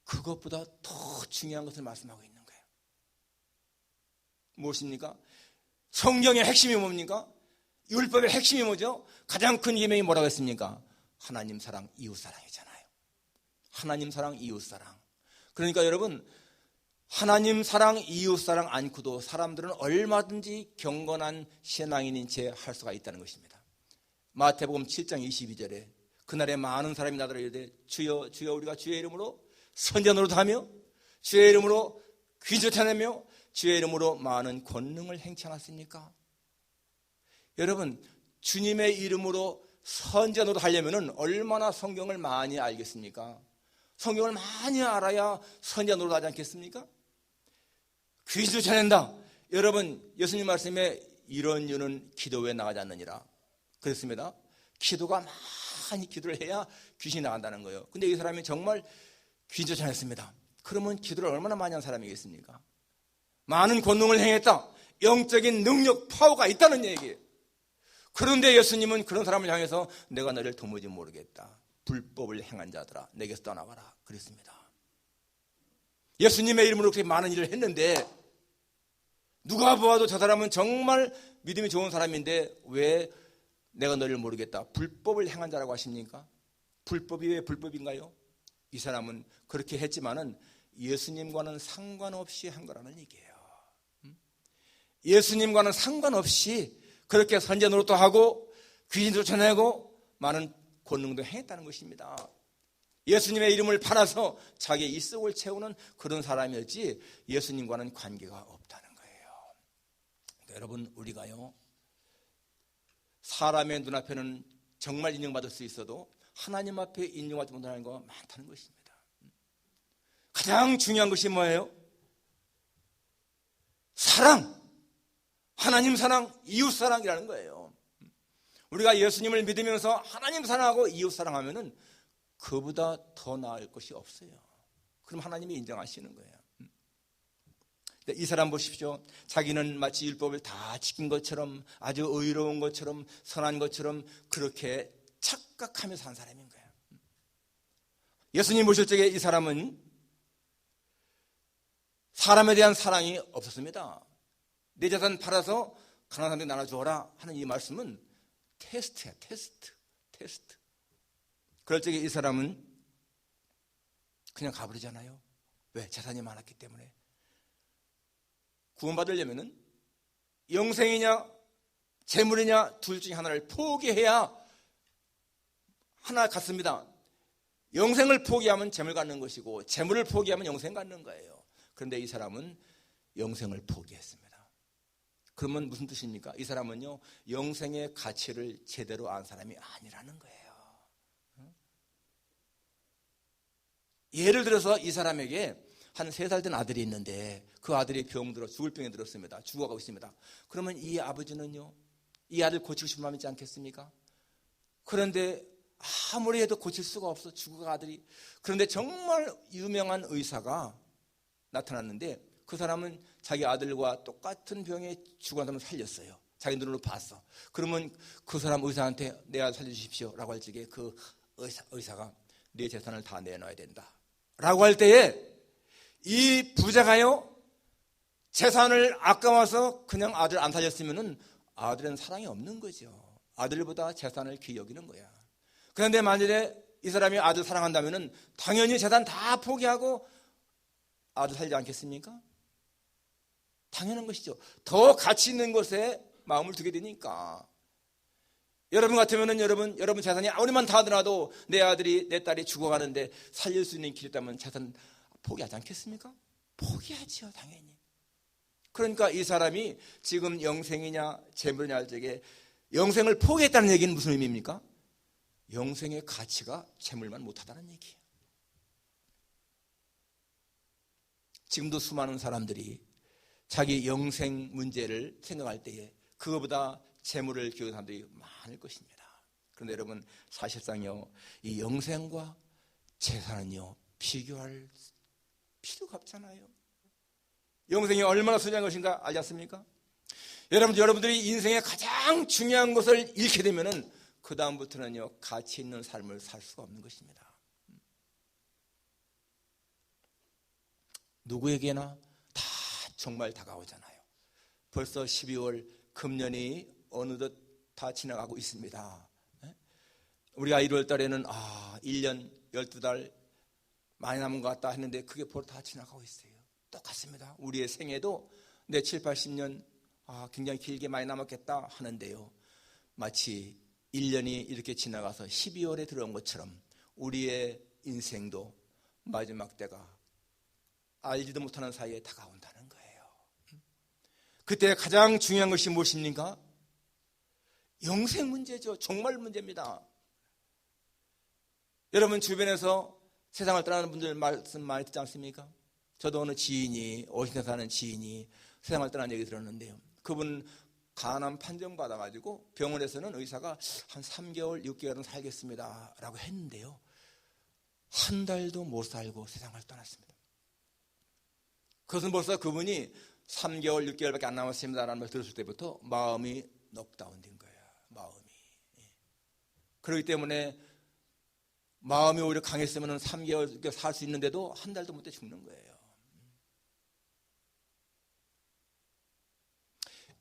그것보다 더 중요한 것을 말씀하고 있는 거예요. 무엇입니까? 성경의 핵심이 뭡니까? 율법의 핵심이 뭐죠? 가장 큰 계명이 뭐라고 했습니까? 하나님 사랑, 이웃 사랑이잖아요. 하나님 사랑, 이웃 사랑. 그러니까 여러분, 하나님 사랑, 이웃 사랑 않고도 사람들은 얼마든지 경건한 신앙인인 채 할 수가 있다는 것입니다. 마태복음 7장 22절에 그날에 많은 사람이 나더러 이르되 주여 주여 우리가 주의 이름으로 선자 노릇하며 주의 이름으로 귀신 쫓아내며 주의 이름으로 많은 권능을 행치 않았습니까? 여러분, 주님의 이름으로 선자 노릇하려면 얼마나 성경을 많이 알겠습니까? 성경을 많이 알아야 선자 노릇하지 않겠습니까? 귀신 쫓아낸다. 여러분, 예수님 말씀에 이런 이유는 기도 외에 나가지 않느니라 그랬습니다. 기도가 많이 기도를 해야 귀신이 나간다는 거예요. 근데 이 사람이 정말 귀신 쫓아냈습니다. 그러면 기도를 얼마나 많이 한 사람이겠습니까? 많은 권능을 행했다. 영적인 능력, 파워가 있다는 얘기예요. 그런데 예수님은 그런 사람을 향해서 내가 너를 도무지 모르겠다. 불법을 행한 자들아 내게서 떠나가라 그랬습니다. 예수님의 이름으로 그렇게 많은 일을 했는데 누가 보아도 저 사람은 정말 믿음이 좋은 사람인데 왜 내가 너를 모르겠다. 불법을 행한 자라고 하십니까? 불법이 왜 불법인가요? 이 사람은 그렇게 했지만은 예수님과는 상관없이 한 거라는 얘기예요. 예수님과는 상관없이 그렇게 선제 노릇도 하고 귀신 쫓아내고 많은 권능도 행했다는 것입니다. 예수님의 이름을 팔아서 자기의 입속을 채우는 그런 사람이었지 예수님과는 관계가 없다는 거예요. 그러니까 여러분, 우리가요 사람의 눈앞에는 정말 인정받을 수 있어도 하나님 앞에 인정받지 못하는 거 많다는 것입니다. 가장 중요한 것이 뭐예요? 사랑, 하나님 사랑, 이웃 사랑이라는 거예요. 우리가 예수님을 믿으면서 하나님 사랑하고 이웃 사랑하면은 그보다 더 나을 것이 없어요. 그럼 하나님이 인정하시는 거예요. 이 사람 보십시오. 자기는 마치 율법을 다 지킨 것처럼 아주 의로운 것처럼 선한 것처럼 그렇게 착각하면서 산 사람인 거예요. 예수님 보실 적에 이 사람은 사람에 대한 사랑이 없었습니다. 내 재산 팔아서 가난한 사람들에게 나눠주어라 하는 이 말씀은 테스트야, 테스트. 그럴 적에 이 사람은 그냥 가버리잖아요. 왜? 재산이 많았기 때문에. 구원받으려면은 영생이냐 재물이냐 둘 중에 하나를 포기해야 하나 같습니다. 영생을 포기하면 재물 갖는 것이고 재물을 포기하면 영생 갖는 거예요. 그런데 이 사람은 영생을 포기했습니다. 그러면 무슨 뜻입니까? 이 사람은요 영생의 가치를 제대로 안 사람이 아니라는 거예요. 예를 들어서 이 사람에게 한 3살 된 아들이 있는데 그 아들이 병들어 죽을 병에 들었습니다. 죽어가고 있습니다. 그러면 이 아버지는요 이 아들 고치고 싶은 마음이 있지 않겠습니까? 그런데 아무리 해도 고칠 수가 없어. 죽어가 아들이. 그런데 정말 유명한 의사가 나타났는데 그 사람은 자기 아들과 똑같은 병에 죽어간 사람을 살렸어요. 자기 눈으로 봤어. 그러면 그 사람 의사한테 내 아들 살려주십시오 라고 할 적에 그 의사가 내 재산을 다 내놔야 된다 라고 할 때에 이 부자가요 재산을 아까워서 그냥 아들 안 살렸으면은 아들은 사랑이 없는 거죠. 아들보다 재산을 귀히 여기는 거야. 그런데 만일에 이 사람이 아들 사랑한다면은 당연히 재산 다 포기하고 아들 살지 않겠습니까? 당연한 것이죠. 더 가치 있는 것에 마음을 두게 되니까. 여러분 같으면은 여러분 재산이 아무리만 다 들어도 내 아들이 내 딸이 죽어가는데 살릴 수 있는 길이 있다면 재산 포기하지 않겠습니까? 포기하죠, 당연히. 그러니까 이 사람이 지금 영생이냐 재물이냐 할 적에 영생을 포기했다는 얘기는 무슨 의미입니까? 영생의 가치가 재물만 못하다는 얘기예요. 지금도 수많은 사람들이 자기 영생 문제를 생각할 때에 그거보다 재물을 기억하는 사람들이 많을 것입니다. 그런데 여러분 사실상요 이 영생과 재산은요 비교할 필요가 없잖아요. 영생이 얼마나 소중한 것인가 알지 않습니까? 여러분들이 인생의 가장 중요한 것을 잃게 되면은 그 다음부터는요 가치 있는 삶을 살 수가 없는 것입니다. 누구에게나 다 정말 다가오잖아요. 벌써 12월 금년이 어느덧 다 지나가고 있습니다. 우리가 1월 달에는 1년 12달 많이 남은 것 같다 했는데 그게 벌써 다 지나가고 있어요. 똑같습니다. 우리의 생애도 내 7, 80년 굉장히 길게 많이 남았겠다 하는데요. 마치 1년이 이렇게 지나가서 12월에 들어온 것처럼 우리의 인생도 마지막 때가 알지도 못하는 사이에 다가온다는 거예요. 그때 가장 중요한 것이 무엇입니까? 영생 문제죠. 정말 문제입니다. 여러분 주변에서 세상을 떠나는 분들 말씀 많이 듣지 않습니까? 저도 어느 지인이 오신에 사는 지인이 세상을 떠나는 얘기 들었는데요. 그분 간암 판정 받아가지고 병원에서는 의사가 한 3개월, 6개월은 살겠습니다 라고 했는데요. 한 달도 못 살고 세상을 떠났습니다. 그것은 벌써 그분이 3개월, 6개월밖에 안 남았습니다 라는 말 들었을 때부터 마음이 넉다운된 거예요. 마음이. 그렇기 때문에 마음이 오히려 강했으면 3개월 살 수 있는데도 한 달도 못 돼 죽는 거예요.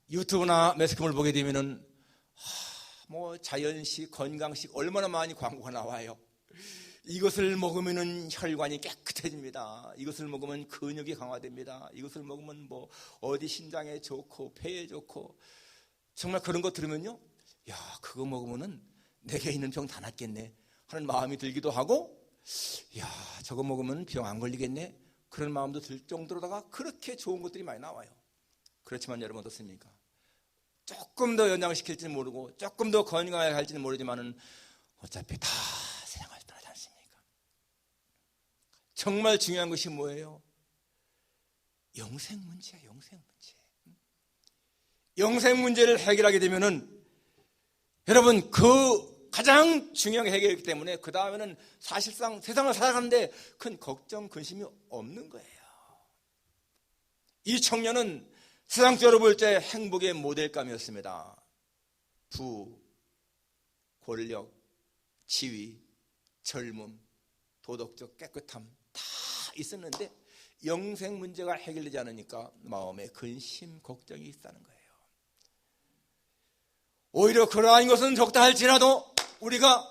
유튜브나 매스컴을 보게 되면은 뭐 자연식, 건강식 얼마나 많이 광고가 나와요. 이것을 먹으면은 혈관이 깨끗해집니다. 이것을 먹으면 근육이 강화됩니다. 이것을 먹으면 뭐 어디 심장에 좋고 폐에 좋고 정말 그런 거 들으면요, 야 그거 먹으면은 내게 있는 병 다 낫겠네 하는 마음이 들기도 하고, 야 저거 먹으면 병 안 걸리겠네 그런 마음도 들 정도로다가 그렇게 좋은 것들이 많이 나와요. 그렇지만 여러분 어떻습니까? 조금 더 연장시킬지는 모르고 조금 더 건강하게 할지는 모르지만은 어차피 다 세상을 떠나지 않습니까? 정말 중요한 것이 뭐예요? 영생 문제야. 영생 문제. 영생 문제를 해결하게 되면은 여러분 그 가장 중요한 해결이기 때문에 그 다음에는 사실상 세상을 살아가는데 큰 걱정, 근심이 없는 거예요. 이 청년은 세상적으로 볼 때 행복의 모델감이었습니다. 부, 권력, 지위, 젊음, 도덕적 깨끗함 다 있었는데 영생 문제가 해결되지 않으니까 마음에 근심, 걱정이 있다는 거예요. 오히려 그러한 것은 적다 할지라도 우리가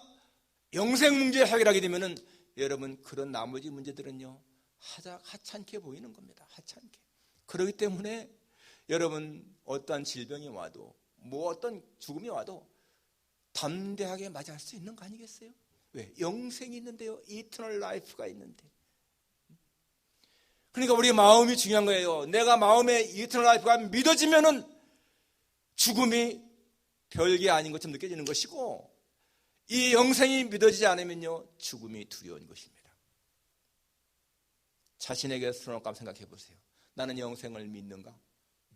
영생 문제를 해결하게 되면은 여러분 그런 나머지 문제들은요 하찮게 보이는 겁니다. 하찮게. 그렇기 때문에 여러분 어떠한 질병이 와도 뭐 어떤 죽음이 와도 담대하게 맞이할 수 있는 거 아니겠어요? 왜? 영생이 있는데요. 이터널 라이프가 있는데. 그러니까 우리 마음이 중요한 거예요. 내가 마음에 이터널 라이프가 믿어지면은 죽음이 별게 아닌 것처럼 느껴지는 것이고, 이 영생이 믿어지지 않으면요 죽음이 두려운 것입니다. 자신에게 스스로 한번 생각해 보세요. 나는 영생을 믿는가?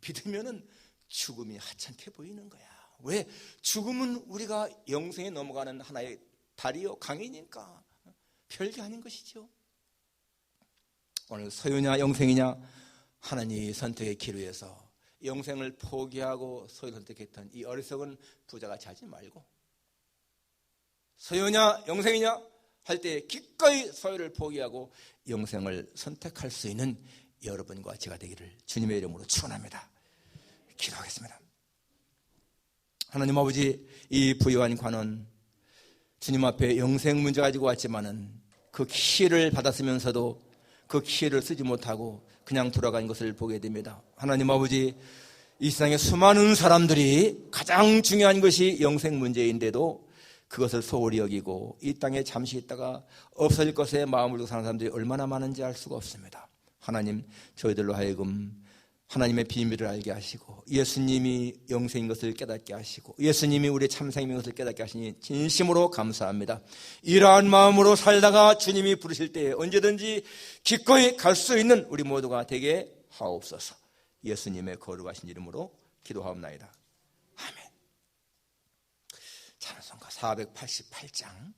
믿으면은 죽음이 하찮게 보이는 거야. 왜? 죽음은 우리가 영생에 넘어가는 하나의 다리요 강이니까 별게 아닌 것이죠. 오늘 소유냐 영생이냐 하나님이 선택의 기로에서 영생을 포기하고 소유를 선택했던 이 어리석은 부자같이 하지 말고 소유냐 영생이냐 할 때 기꺼이 소유를 포기하고 영생을 선택할 수 있는 여러분과 제가 되기를 주님의 이름으로 축원합니다. 기도하겠습니다. 하나님 아버지, 이 부유한 관원 주님 앞에 영생 문제 가지고 왔지만은 그 기회를 받았으면서도 그 기회를 쓰지 못하고 그냥 돌아간 것을 보게 됩니다. 하나님 아버지, 이 세상에 수많은 사람들이 가장 중요한 것이 영생 문제인데도 그것을 소홀히 여기고 이 땅에 잠시 있다가 없어질 것에 마음을 두고 사는 사람들이 얼마나 많은지 알 수가 없습니다. 하나님, 저희들로 하여금 하나님의 비밀을 알게 하시고 예수님이 영생인 것을 깨닫게 하시고 예수님이 우리의 참생인 것을 깨닫게 하시니 진심으로 감사합니다. 이러한 마음으로 살다가 주님이 부르실 때에 언제든지 기꺼이 갈 수 있는 우리 모두가 되게 하옵소서. 예수님의 거룩하신 이름으로 기도하옵나이다. 아멘. 찬송가 488장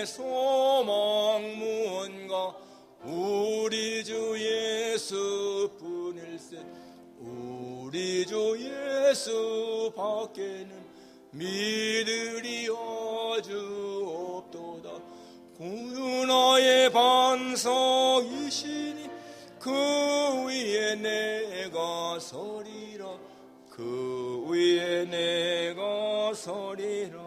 우리의 소망 무언가 우리 주 예수뿐일세. 우리 주 예수 밖에는 믿으리 아주 없도다. 구나의 반석이시니 그 위에 내가 서리라. 그 위에 내가 서리라.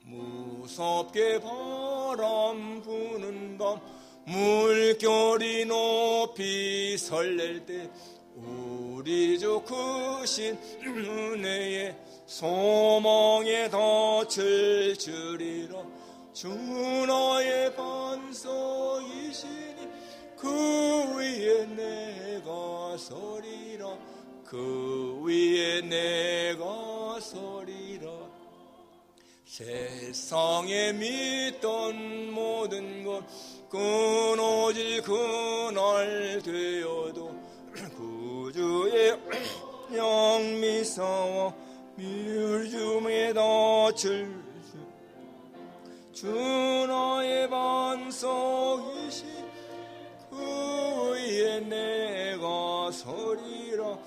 무섭게 바람 부는 밤 물결이 높이 설렐 때 우리 주 크신 은혜에 소망에 덫을 주리라. 주 나의 반석이시니 그 위에 내가 서리라. 그 위에 내가 서리라. 세상에 믿던 모든 것 끊어질 그날 되어도 구주의 영미사와 밀줌에 덫을 주 나의 반석이시 그 위에 내가 서리라.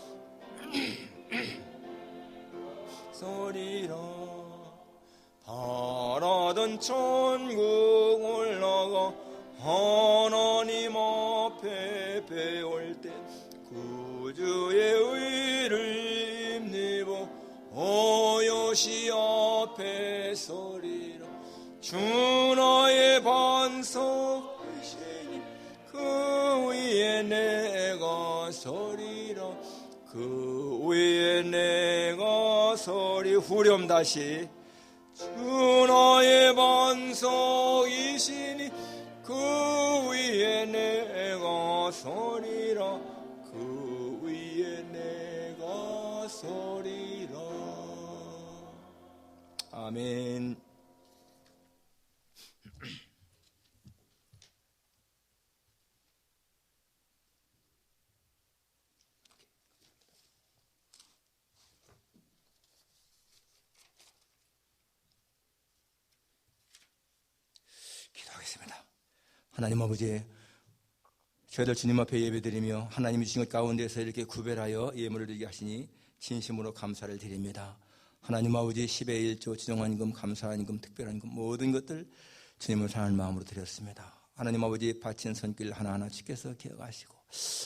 서리라. 바라던 천국 올라가 하나님 앞에 배울 때 구주의 의를 입니고 어여시 앞에 서리라. 주 나의 반석이시니 그 위에 내가 서리라. 그 위에 내가 서리. 후렴 다시. 주 나의 반석이시니 그 위에 내가 서리라. 그 위에 내가 서리라. 아멘. 기도하겠습니다. 하나님 아버지, 저희들 주님 앞에 예배드리며 하나님이 주신 것 가운데서 이렇게 구별하여 예물을 드리게 하시니 진심으로 감사를 드립니다. 하나님 아버지, 10의 1조 지정한 금, 감사한 금, 특별한 금 모든 것들 주님을 사랑하는 마음으로 드렸습니다. 하나님 아버지, 바친 손길 하나하나 주께서 기억하시고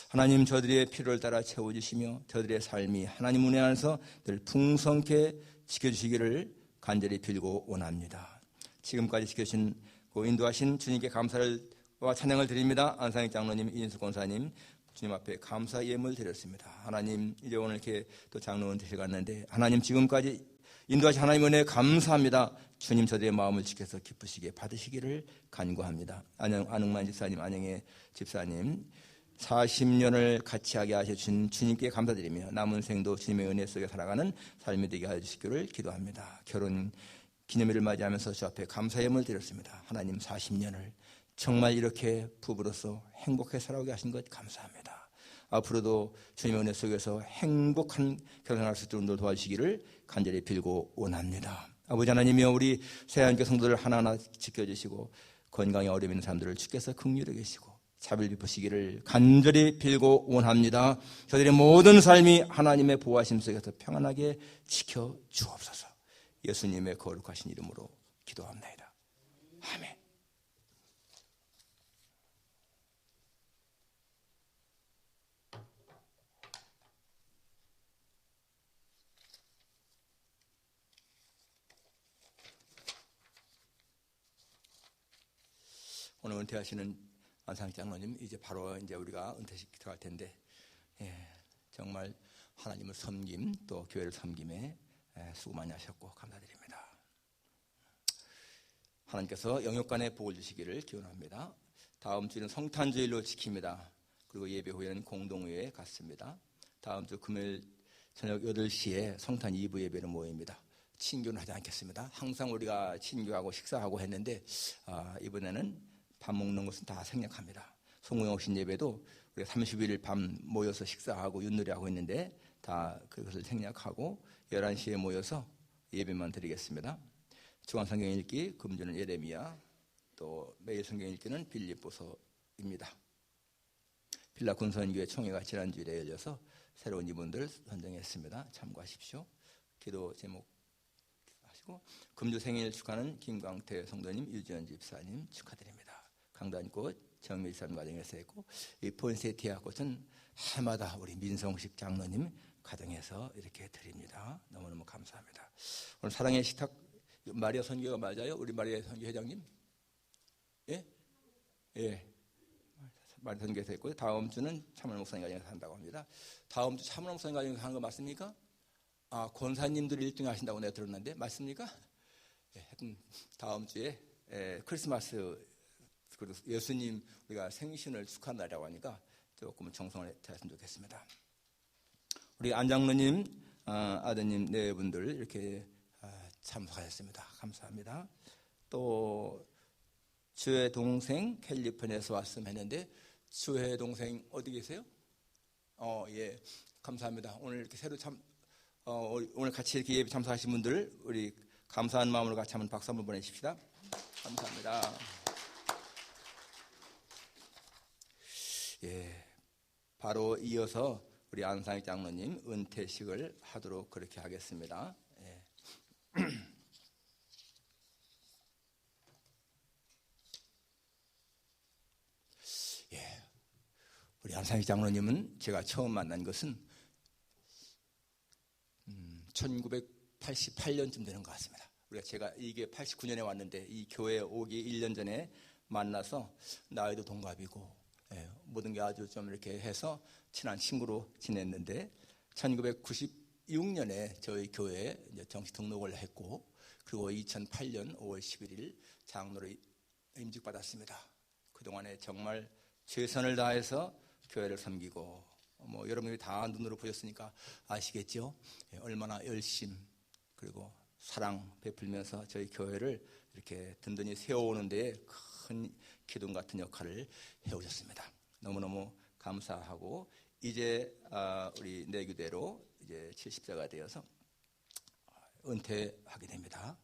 하나님 저들의 필요를 따라 채워주시며 저들의 삶이 하나님 은혜 안에서 늘 풍성케 지켜주시기를 간절히 빌고 원합니다. 지금까지 지켜주신 인도하신 주님께 감사와 찬양을 드립니다. 안상익 장로님, 이인숙 권사님, 주님 앞에 감사 예물 드렸습니다. 하나님, 이제 오늘 이렇게 또 장로원 되실 갔는데 하나님 지금까지 인도하신 하나님 은혜 감사합니다. 주님 저들의 마음을 지켜서 기쁘시게 받으시기를 간구합니다. 안흥만 집사님, 안영애 집사님 40년을 같이 하게 하셔준 주님께 감사드리며 남은 생도 주님의 은혜 속에 살아가는 삶이 되게 해주시기를 기도합니다. 결혼 기념일을 맞이하면서 주 앞에 감사 예물 드렸습니다. 하나님 40년을 정말 이렇게 부부로서 행복하게 살아오게 하신 것 감사합니다. 앞으로도 주님의 은혜 속에서 행복한 결혼할 수 있도록 도와주시기를 간절히 빌고 원합니다. 아버지 하나님이여, 우리 새하얀교 성도들 하나하나 지켜주시고 건강에 어려움 있는 사람들을 주께서 긍휼히 계시고 자비를 베푸시기를 간절히 빌고 원합니다. 저들의 모든 삶이 하나님의 보호하심 속에서 평안하게 지켜주옵소서. 예수님의 거룩하신 이름으로 기도합니다. 아멘. 오늘 은퇴하시는 안상익 장로님, 이제 바로 우리가 은퇴식 들어갈 텐데, 정말 하나님을 섬김, 또 교회를 섬김에 수고 많이 하셨고 감사드립니다. 하나님께서 영육간에 복을 주시기를 기원합니다. 다음 주는 성탄주일로 지킵니다. 그리고 예배 후에는 공동회에 갔습니다. 다음 주 금요일 저녁 8시에 성탄 2부 예배로 모입니다. 친교는 하지 않겠습니다. 항상 우리가 친교하고 식사하고 했는데 이번에는 밥 먹는 것은 다 생략합니다. 송구영신 예배도 우리가 31일 밤 모여서 식사하고 윷놀이하고 했는데 다 그것을 생략하고 11시에 모여서 예배만 드리겠습니다. 중앙성경 읽기, 금주는 예레미야, 또 매일 성경 읽기는 빌립보서입니다. 빌라 군선교회 총회가 지난주일에 열려서 새로운 이분들 선정했습니다. 참고하십시오. 기도 제목 하시고, 금주 생일 축하하는 김광태 성도님, 유지연 집사님 축하드립니다. 강단꽃 정밀산 과정에서 했고, 이 폰세티아 꽃은 해마다 우리 민성식 장로님 가정에서 이렇게 드립니다. 너무너무 감사합니다. 오늘 사랑의 식탁 마리아 선교가 맞아요? 우리 마리아 선교 회장님? 예? 예. 마리아 선교에서 했고요. 다음 주는 참을 목사님 가정에서 한다고 합니다. 다음 주 참을 목사님 가정에서 하는 거 맞습니까? 아, 권사님들이 1등 하신다고 내가 들었는데 맞습니까? 예, 하여튼 다음 주에 크리스마스 그리고 예수님 우리가 생신을 축하한 날이라고 하니까 조금 정성을 다했으면 좋겠습니다. 우리 안장로님, 아드님 네 분들 이렇게 참석하셨습니다. 감사합니다. 또 주의 동생 캘리포니아에서 왔으면 했는데, 주의 동생 어디 계세요? 예, 감사합니다. 오늘 이렇게 새로 오늘 같이 이렇게 예배 참석하신 분들 우리 감사한 마음으로 같이 한번 박수 한번 보내십시다. 감사합니다. 예, 바로 이어서 우리 안상익 장로님 은퇴식을 하도록 그렇게 하겠습니다. 예. 예, 우리 안상익 장로님은 제가 처음 만난 것은 1988년쯤 되는 것 같습니다. 제가 이게 89년에 왔는데 이 교회에 오기 1년 전에 만나서 나이도 동갑이고, 예, 모든 게 아주 좀 이렇게 해서 친한 친구로 지냈는데, 1996년에 저희 교회에 이제 정식 등록을 했고, 그리고 2008년 5월 11일 장로로 임직받았습니다. 그동안에 정말 최선을 다해서 교회를 섬기고, 여러분들이 다 눈으로 보셨으니까 아시겠죠? 예, 얼마나 열심 그리고 사랑 베풀면서 저희 교회를 이렇게 든든히 세워오는 데에 큰 기둥 같은 역할을 해오셨습니다. 너무너무 감사하고, 이제 우리 내규대로 이제 70세가 되어서 은퇴하게 됩니다.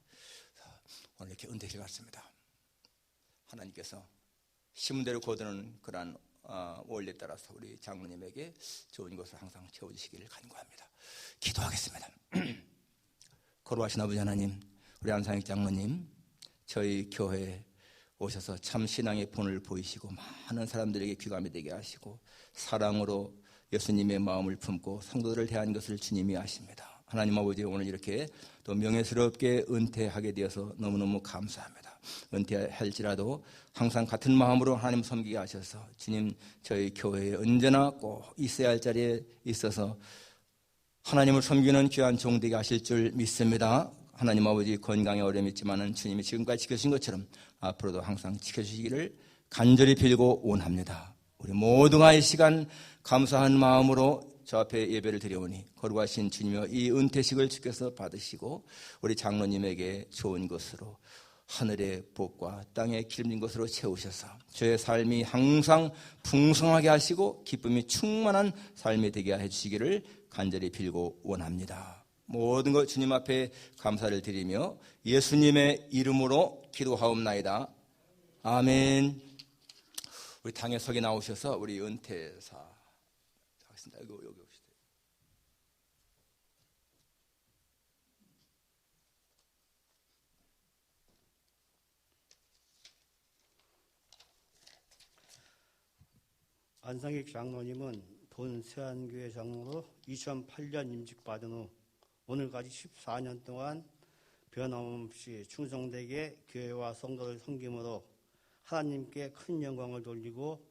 오늘 이렇게 은퇴식 같습니다. 하나님께서 심대로 거두는 그러한 원리에 따라서 우리 장로님에게 좋은 것을 항상 채워주시기를 간구합니다. 기도하겠습니다. 거룩하신 아버지 하나님, 우리 안상익 장로님 저희 교회에 오셔서 참 신앙의 본을 보이시고 많은 사람들에게 귀감이 되게 하시고 사랑으로 예수님의 마음을 품고 성도들을 대한 것을 주님이 아십니다. 하나님 아버지, 오늘 이렇게 또 명예스럽게 은퇴하게 되어서 너무너무 감사합니다. 은퇴할지라도 항상 같은 마음으로 하나님 섬기게 하셔서 주님 저희 교회에 언제나 꼭 있어야 할 자리에 있어서 하나님을 섬기는 귀한 종 되게 하실 줄 믿습니다. 하나님 아버지, 건강에 어려움이 있지만은 주님이 지금까지 지켜주신 것처럼 앞으로도 항상 지켜주시기를 간절히 빌고 원합니다. 우리 모두가 이 시간 감사한 마음으로 저 앞에 예배를 드려오니 거룩하신 주님여 이 은퇴식을 주께서 받으시고 우리 장로님에게 좋은 것으로 하늘의 복과 땅의 기름진 것으로 채우셔서 저의 삶이 항상 풍성하게 하시고 기쁨이 충만한 삶이 되게 해주시기를 간절히 빌고 원합니다. 모든 것 주님 앞에 감사를 드리며 예수님의 이름으로 기도하옵나이다. 아멘. 우리 당회석에 나오셔서 우리 은퇴사 하겠습니다. 여기 오시죠.
안상익 장로님은 본 세안교회 장로로 2008년 임직받은 후 오늘까지 14년 동안 변함없이 충성되게 교회와 성도를 섬김으로 하나님께 큰 영광을 돌리고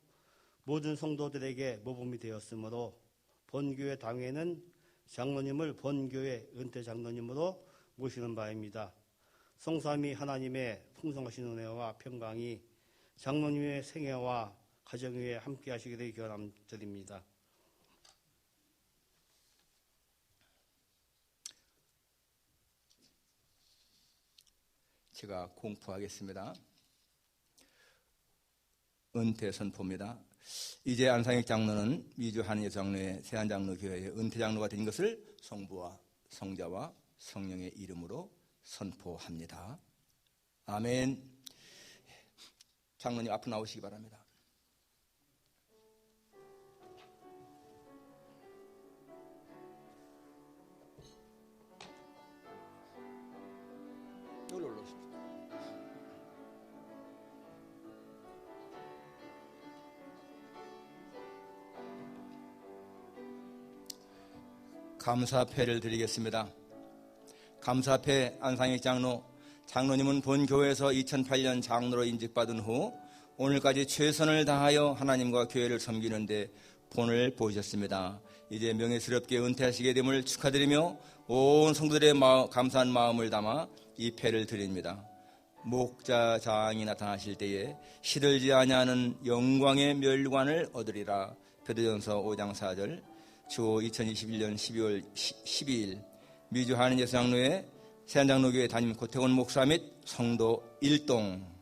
모든 성도들에게 모범이 되었으므로 본교회 당회는 장로님을 본교회 은퇴 장로님으로 모시는 바입니다. 성삼위 하나님의 풍성하신 은혜와 평강이 장로님의 생애와 가정 위에 함께 하시기를 기원드립니다.
제가 공포하겠습니다. 은퇴 선포입니다. 이제 안상익 장로는 미주 한예 장로의 세안장로교회의 은퇴 장로가 된 것을 성부와 성자와 성령의 이름으로 선포합니다. 아멘. 장로님 앞으로 나오시기 바랍니다. 여기로 올라오십시오. 감사패를 드리겠습니다. 감사패 안상익 장로, 장로님은 본 교회에서 2008년 장로로 인직받은 후 오늘까지 최선을 다하여 하나님과 교회를 섬기는데 본을 보셨습니다. 이제 명예스럽게 은퇴하시게 됨을 축하드리며 온 성도들의 감사한 마음을 담아 이 패를 드립니다. 목자장이 나타나실 때에 시들지 아니하는 영광의 멸관을 얻으리라. 베드로전서 5장 4절. 주 2021년 12월 12일 미주 한인예수 장로회 세안장로교회 담임 고태원 목사 및 성도 일동.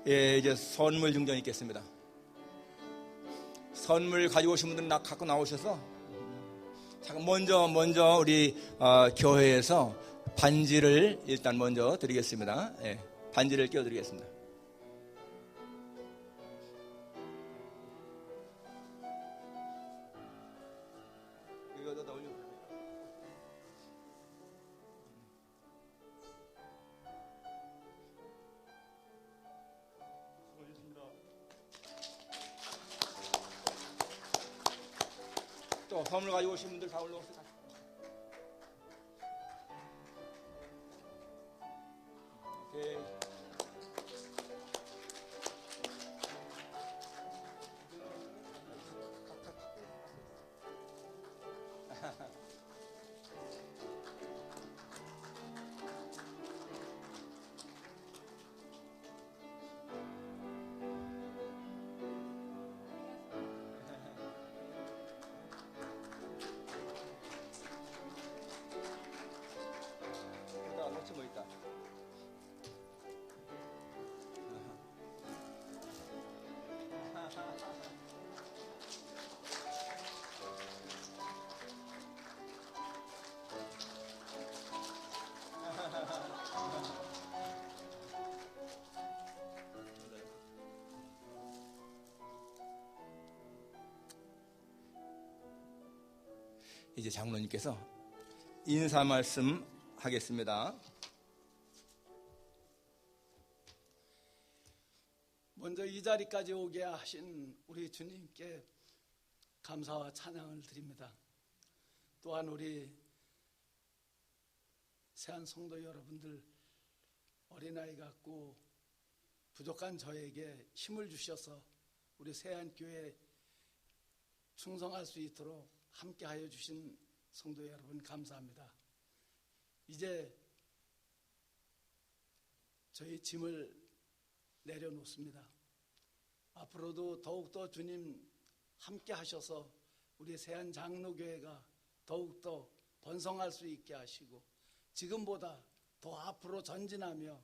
예, 이제 선물 증정 있겠습니다. 선물 가지고 오신 분들은 갖고 나오셔서 먼저 우리 교회에서 반지를 일단 먼저 드리겠습니다. 예, 반지를 껴드리겠습니다. 이거다 올려. 또 선물 가지고 오신 분들 다 올라오세요. 오케이. 뭐 있다. 이제 장로님께서 인사 말씀 하겠습니다.
먼저 이 자리까지 오게 하신 우리 주님께 감사와 찬양을 드립니다. 또한 우리 세안 성도 여러분들, 어린아이 같고 부족한 저에게 힘을 주셔서 우리 세안교회 충성할 수 있도록 함께하여 주신 성도 여러분 감사합니다. 이제 저희 짐을 내려놓습니다. 앞으로도 더욱더 주님 함께 하셔서 우리 세안장로교회가 더욱더 번성할 수 있게 하시고 지금보다 더 앞으로 전진하며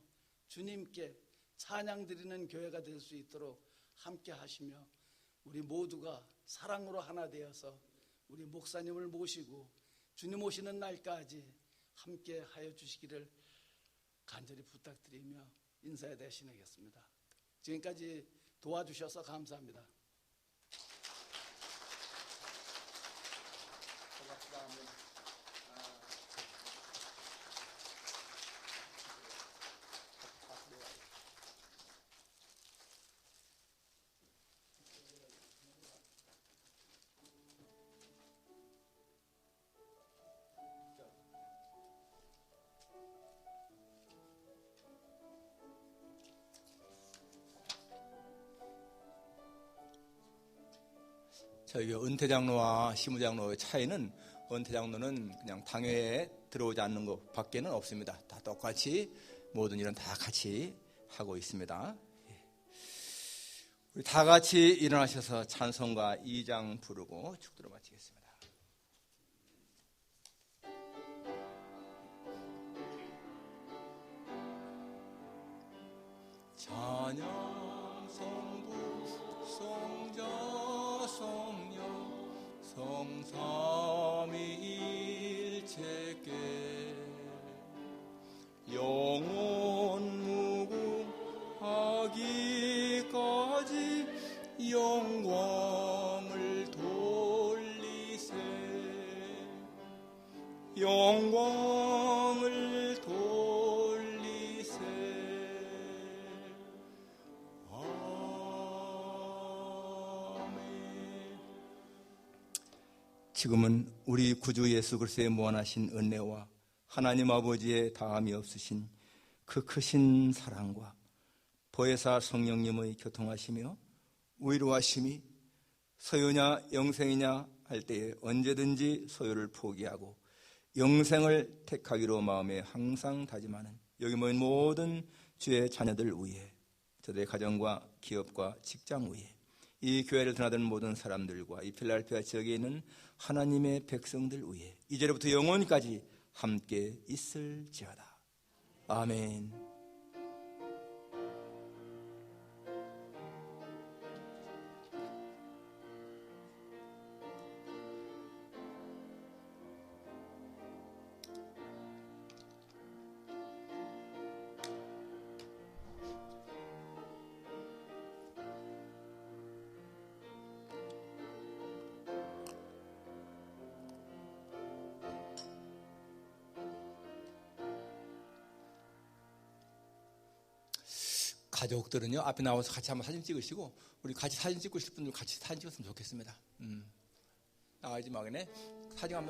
주님께 찬양 드리는 교회가 될 수 있도록 함께 하시며 우리 모두가 사랑으로 하나 되어서 우리 목사님을 모시고 주님 오시는 날까지 함께 하여 주시기를 간절히 부탁드리며 인사에 대신하겠습니다. 지금까지 도와주셔서 감사합니다.
저희 은퇴장로와 시무장로의 차이는 은퇴장로는 그냥 당회에 들어오지 않는 것 밖에는 없습니다. 다 똑같이 모든 일은 다 같이 하고 있습니다. 우리 다 같이 일어나셔서 찬송가 2장 부르고 축도를 마치겠습니다. 찬양 성부 성자 성령 성삼위일체께 영원 무궁하기까지 영광을 돌리세 영광을 돌리세 아멘. 지금은 우리 구주 예수 그리스도의 무한하신 은혜와 하나님 아버지의 다함이 없으신 그 크신 사랑과 보혜사 성령님의 교통하시며 위로하심이 소유냐 영생이냐 할 때에 언제든지 소유를 포기하고 영생을 택하기로 마음에 항상 다짐하는 여기 모인 모든 주의 자녀들 위해 저들의 가정과 기업과 직장 위에 이 교회를 드나드는 모든 사람들과 이 필라델피아 지역에 있는 하나님의 백성들 위해 이제로부터 영원까지 함께 있을지어다. 아멘. 가족들은요 앞에 나와서 같이 한번 사진 찍으시고 우리 같이 사진 찍고 싶은 분들 같이 사진 찍었으면 좋겠습니다. 나가지 마겠네. 사진 한번